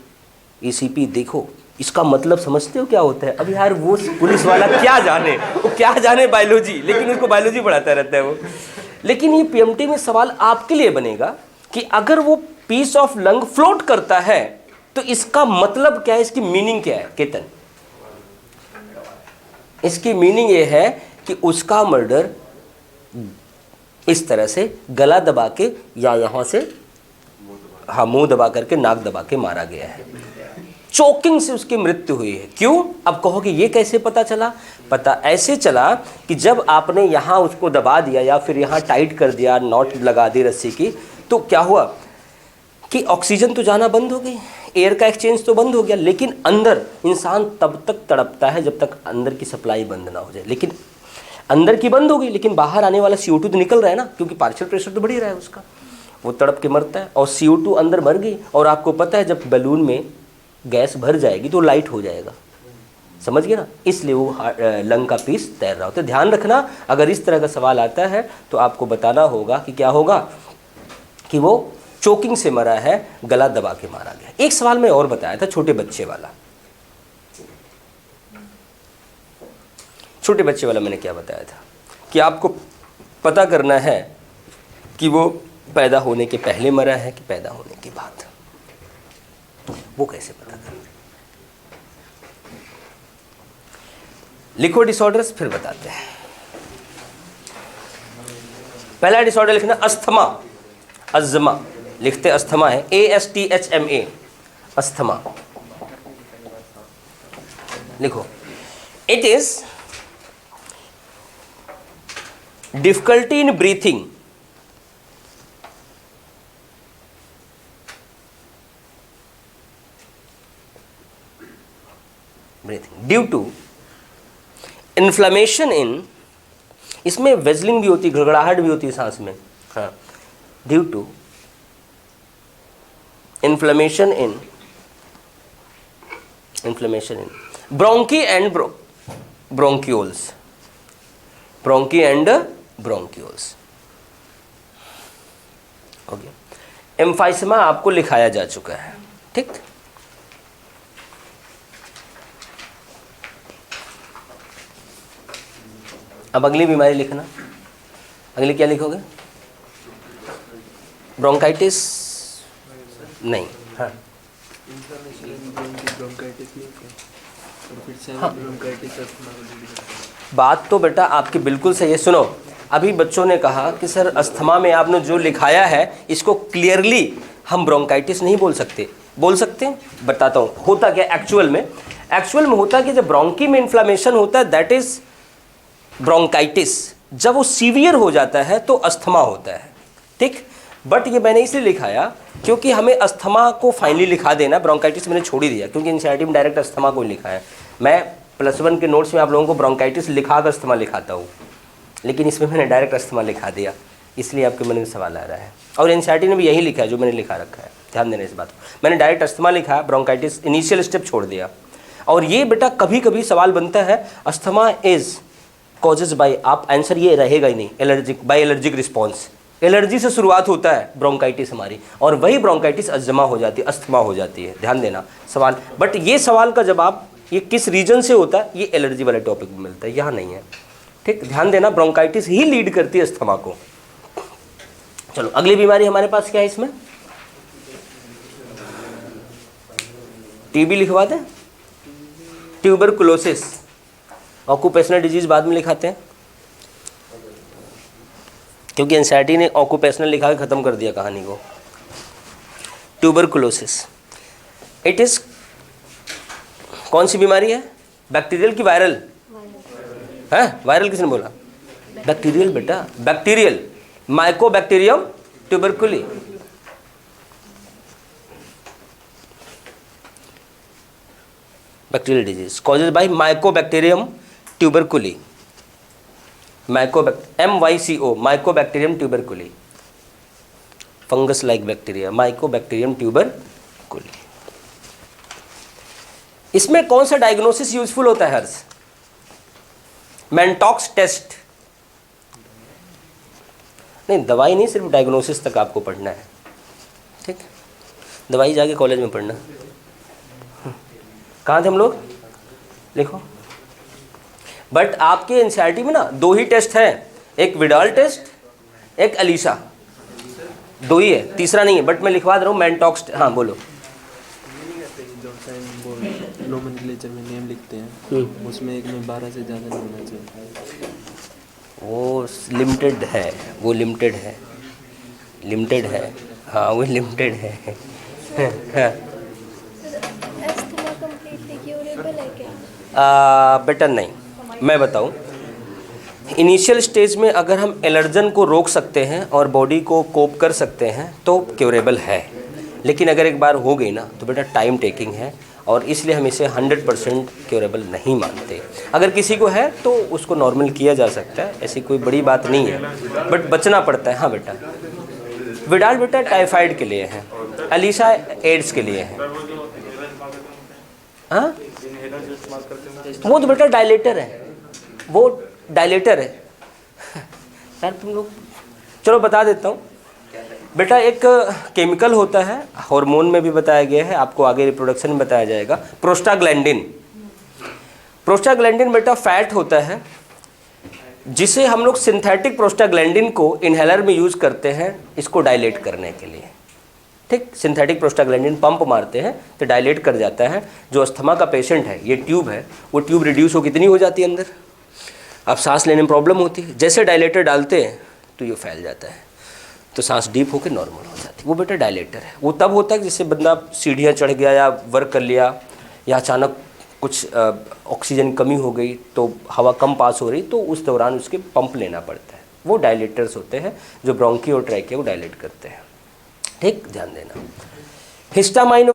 ईसीपी देखो इसका मतलब समझते हो क्या होता है। अब यार वो पुलिस वाला क्या जाने, वो क्या जाने बायोलॉजी, लेकिन उसको बायोलॉजी पढ़ाता रहता है वो। लेकिन ये पीएमटी में सवाल आपके लिए बनेगा कि अगर वो पीस ऑफ लंग फ्लोट करता है तो इसका मतलब क्या है, इसकी मीनिंग क्या है केतन? इसकी मीनिंग ये है कि उसका मर्डर इस तरह से गला दबा के या यहाँ से हाँ मुंह दबा करके नाक दबा के मारा गया है, चोकिंग से उसकी मृत्यु हुई है। क्यों? अब कहो कि ये कैसे पता चला? पता ऐसे चला कि जब आपने यहाँ उसको दबा दिया या फिर यहाँ टाइट कर दिया, नॉट लगा दी रस्सी की, तो क्या हुआ कि ऑक्सीजन तो जाना बंद हो गई, एयर का एक्सचेंज तो बंद हो गया, लेकिन अंदर इंसान तब तक तड़पता है जब तक अंदर की सप्लाई बंद ना हो जाए। लेकिन अंदर की बंद हो गई, लेकिन बाहर आने वाला CO2 तो निकल रहा है ना, क्योंकि पार्शियल प्रेशर तो बढ़ ही रहा है उसका, वो तड़प के मरता है। और CO2 अंदर भर गई, और आपको पता है जब बैलून में गैस भर जाएगी तो लाइट हो जाएगा, समझ गए ना, इसलिए वो लंग का पीस तैर रहा होता है। ध्यान रखना, अगर इस तरह का सवाल आता है तो आपको बताना होगा कि क्या होगा, कि वो चोकिंग से मरा है, गला दबा के मारा गया। एक सवाल मैं और बताया था, छोटे बच्चे वाला। छोटे बच्चे वाला मैंने क्या बताया था कि आपको पता करना है कि वो पैदा होने के पहले मरा है कि पैदा होने के बाद। वो कैसे पता करना? लिखो डिसऑर्डर्स, फिर बताते हैं। पहला डिसऑर्डर लिखना अस्थमा, अज़मा, लिखते अस्थमा है, ASTHMA, अस्थमा लिखो। It is difficulty in breathing, due to inflammation in, इसमें वेजलिंग भी होती है, घड़घड़ाहट भी होती है सांस में, हाँ, due to inflammation in bronchi and bronchioles, bronchi and bronchioles. Okay, emphysema आपको लिखाया जा चुका है, ठीक। अब अगली बीमारी लिखना। अगली क्या लिखोगे? ब्रोंकाइटिस नहीं, हाँ बात तो बेटा आपकी बिल्कुल सही है। सुनो, अभी बच्चों ने कहा कि सर अस्थमा में आपने जो लिखाया है इसको क्लियरली हम ब्रोंकाइटिस नहीं बोल सकते। बोल सकते हैं, बताता हूँ होता क्या एक्चुअल में। एक्चुअल में होता कि जब ब्रोंकी में इन्फ्लेमेशन होता है दैट इज ब्रोंकाइटिस, जब वो सीवियर हो जाता है तो अस्थमा होता है, ठीक। बट ये मैंने इसलिए लिखाया क्योंकि हमें अस्थमा को फाइनली लिखा देना, ब्रोंकाइटिस मैंने छोड़ ही दिया क्योंकि एनसीईआरटी में डायरेक्ट अस्थमा को लिखा है। मैं +1 के नोट्स में आप लोगों को ब्रोंकाइटिस लिखा कर अस्थमा लिखाता हूँ, लेकिन इसमें मैंने डायरेक्ट अस्थमा लिखा दिया, इसलिए आपके मन में सवाल आ रहा है। और एनसीईआरटी ने भी यही लिखा है जो मैंने लिखा रखा है, ध्यान देना इस बात को। मैंने डायरेक्ट अस्थमा लिखा, ब्रोंकाइटिस इनिशियल स्टेप छोड़ दिया। और ये बेटा कभी कभी सवाल बनता है, अस्थमा इज कॉजेज बाय, आप आंसर ये रहेगा ही नहीं, allergic, by allergic response, allergy से शुरुआत होता है ब्रोंकाइटिस हमारी, और वही ब्रोंकाइटिस अस्थमा हो जाती है, अस्थमा हो जाती है। ध्यान देना सवाल, बट ये सवाल का जवाब ये किस रीजन से होता है ये एलर्जी वाले टॉपिक में मिलता है, यहाँ नहीं है, ठीक। ध्यान देना, ब्रोंकाइटिस ही लीड करती है अस्थमा को। चलो अगली बीमारी हमारे पास क्या है इसमें, टीबी लिखवा दें, ट्यूबरकुलोसिस, ऑक्यूपेशनल डिजीज बाद में लिखाते हैं क्योंकि एनसीईआरटी ने ऑक्यूपेशनल लिखा के ख़त्म कर दिया कहानी को। ट्यूबरकुलोसिस, इट इज़ कौन सी बीमारी है, बैक्टीरियल की वायरल है? वायरल किसने बोला? बैक्टीरियल बेटा, bacterial mycobacterium tuberculi. Bacterial disease causes by mycobacterium tuberculi. MYCO mycobacterium tuberculi, fungus like bacteria, mycobacterium tuberculi. इसमें कौन सा डायग्नोसिस यूजफुल होता है हर्ष? मैनटॉक्स टेस्ट। नहीं, दवाई नहीं, सिर्फ डायग्नोसिस तक आपको पढ़ना है, ठीक? दवाई जाके कॉलेज में पढ़ना। कहाँ थे हम लोग? लिखो। बट आपके एनसीईआरटी में ना 2 ही टेस्ट हैं, एक विडाल टेस्ट, एक अलीशा, 2 ही है, तीसरा नहीं है। बट मैं लिखवा दे रहा हूँ मैनटॉक्स। हाँ बोलो। नोमेनक्लेचर में नेम लिखते हैं, उसमें एक में 12 से ज़्यादा नहीं होना चाहिए। वो लिमिटेड है, वो लिमिटेड है, लिमिटेड है। हाँ वो लिमिटेड है। अस्थमा कंप्लीटली क्यूरेबल है क्या? बेटर नहीं, मैं बताऊं। इनिशियल स्टेज में अगर हम एलर्जन को रोक सकते हैं और बॉडी को कोप कर सकते हैं तो क्यूरेबल है, लेकिन अगर एक बार हो गई ना तो बेटा टाइम टेकिंग है, और इसलिए हम इसे 100% क्यूरेबल नहीं मानते। अगर किसी को है तो उसको नॉर्मल किया जा सकता है, ऐसी कोई बड़ी बात नहीं है, बट बचना पड़ता है। हाँ बेटा, विडाल बेटा टाइफाइड के लिए है, अलीशा एड्स के लिए है। हाँ वो तो बेटा डायलेटर है, वो डायलेटर है। यार तुम लोग, चलो बता देता हूँ बेटा। एक केमिकल होता है, हार्मोन में भी बताया गया है, आपको आगे रिप्रोडक्शन में बताया जाएगा, प्रोस्टाग्लैंडिन। प्रोस्टाग्लैंडिन बेटा फैट होता है, जिसे हम लोग सिंथेटिक प्रोस्टाग्लैंडिन को इनहेलर में यूज़ करते हैं इसको डायलेट करने के लिए, ठीक? सिंथेटिक प्रोस्टाग्लैंडिन पंप मारते हैं तो डायलेट कर जाता है। जो अस्थमा का पेशेंट है, ये ट्यूब है, वो ट्यूब रिड्यूस हो कितनी हो जाती है अंदर, अब सांस लेने में प्रॉब्लम होती है, जैसे डायलेटर डालते हैं तो ये फैल जाता है, तो सांस डीप होकर नॉर्मल हो जाती है। वो बेटा डायलेटर है। वो तब होता है जैसे बंदा सीढ़ियाँ चढ़ गया या वर्क कर लिया, या अचानक कुछ ऑक्सीजन कमी हो गई तो हवा कम पास हो रही, तो उस दौरान उसके पंप लेना पड़ता है। वो डायलेटर्स होते हैं जो ब्रोंकी और ट्रैकिया को डायलेट करते हैं, ठीक? ध्यान देना। हिस्टामाइन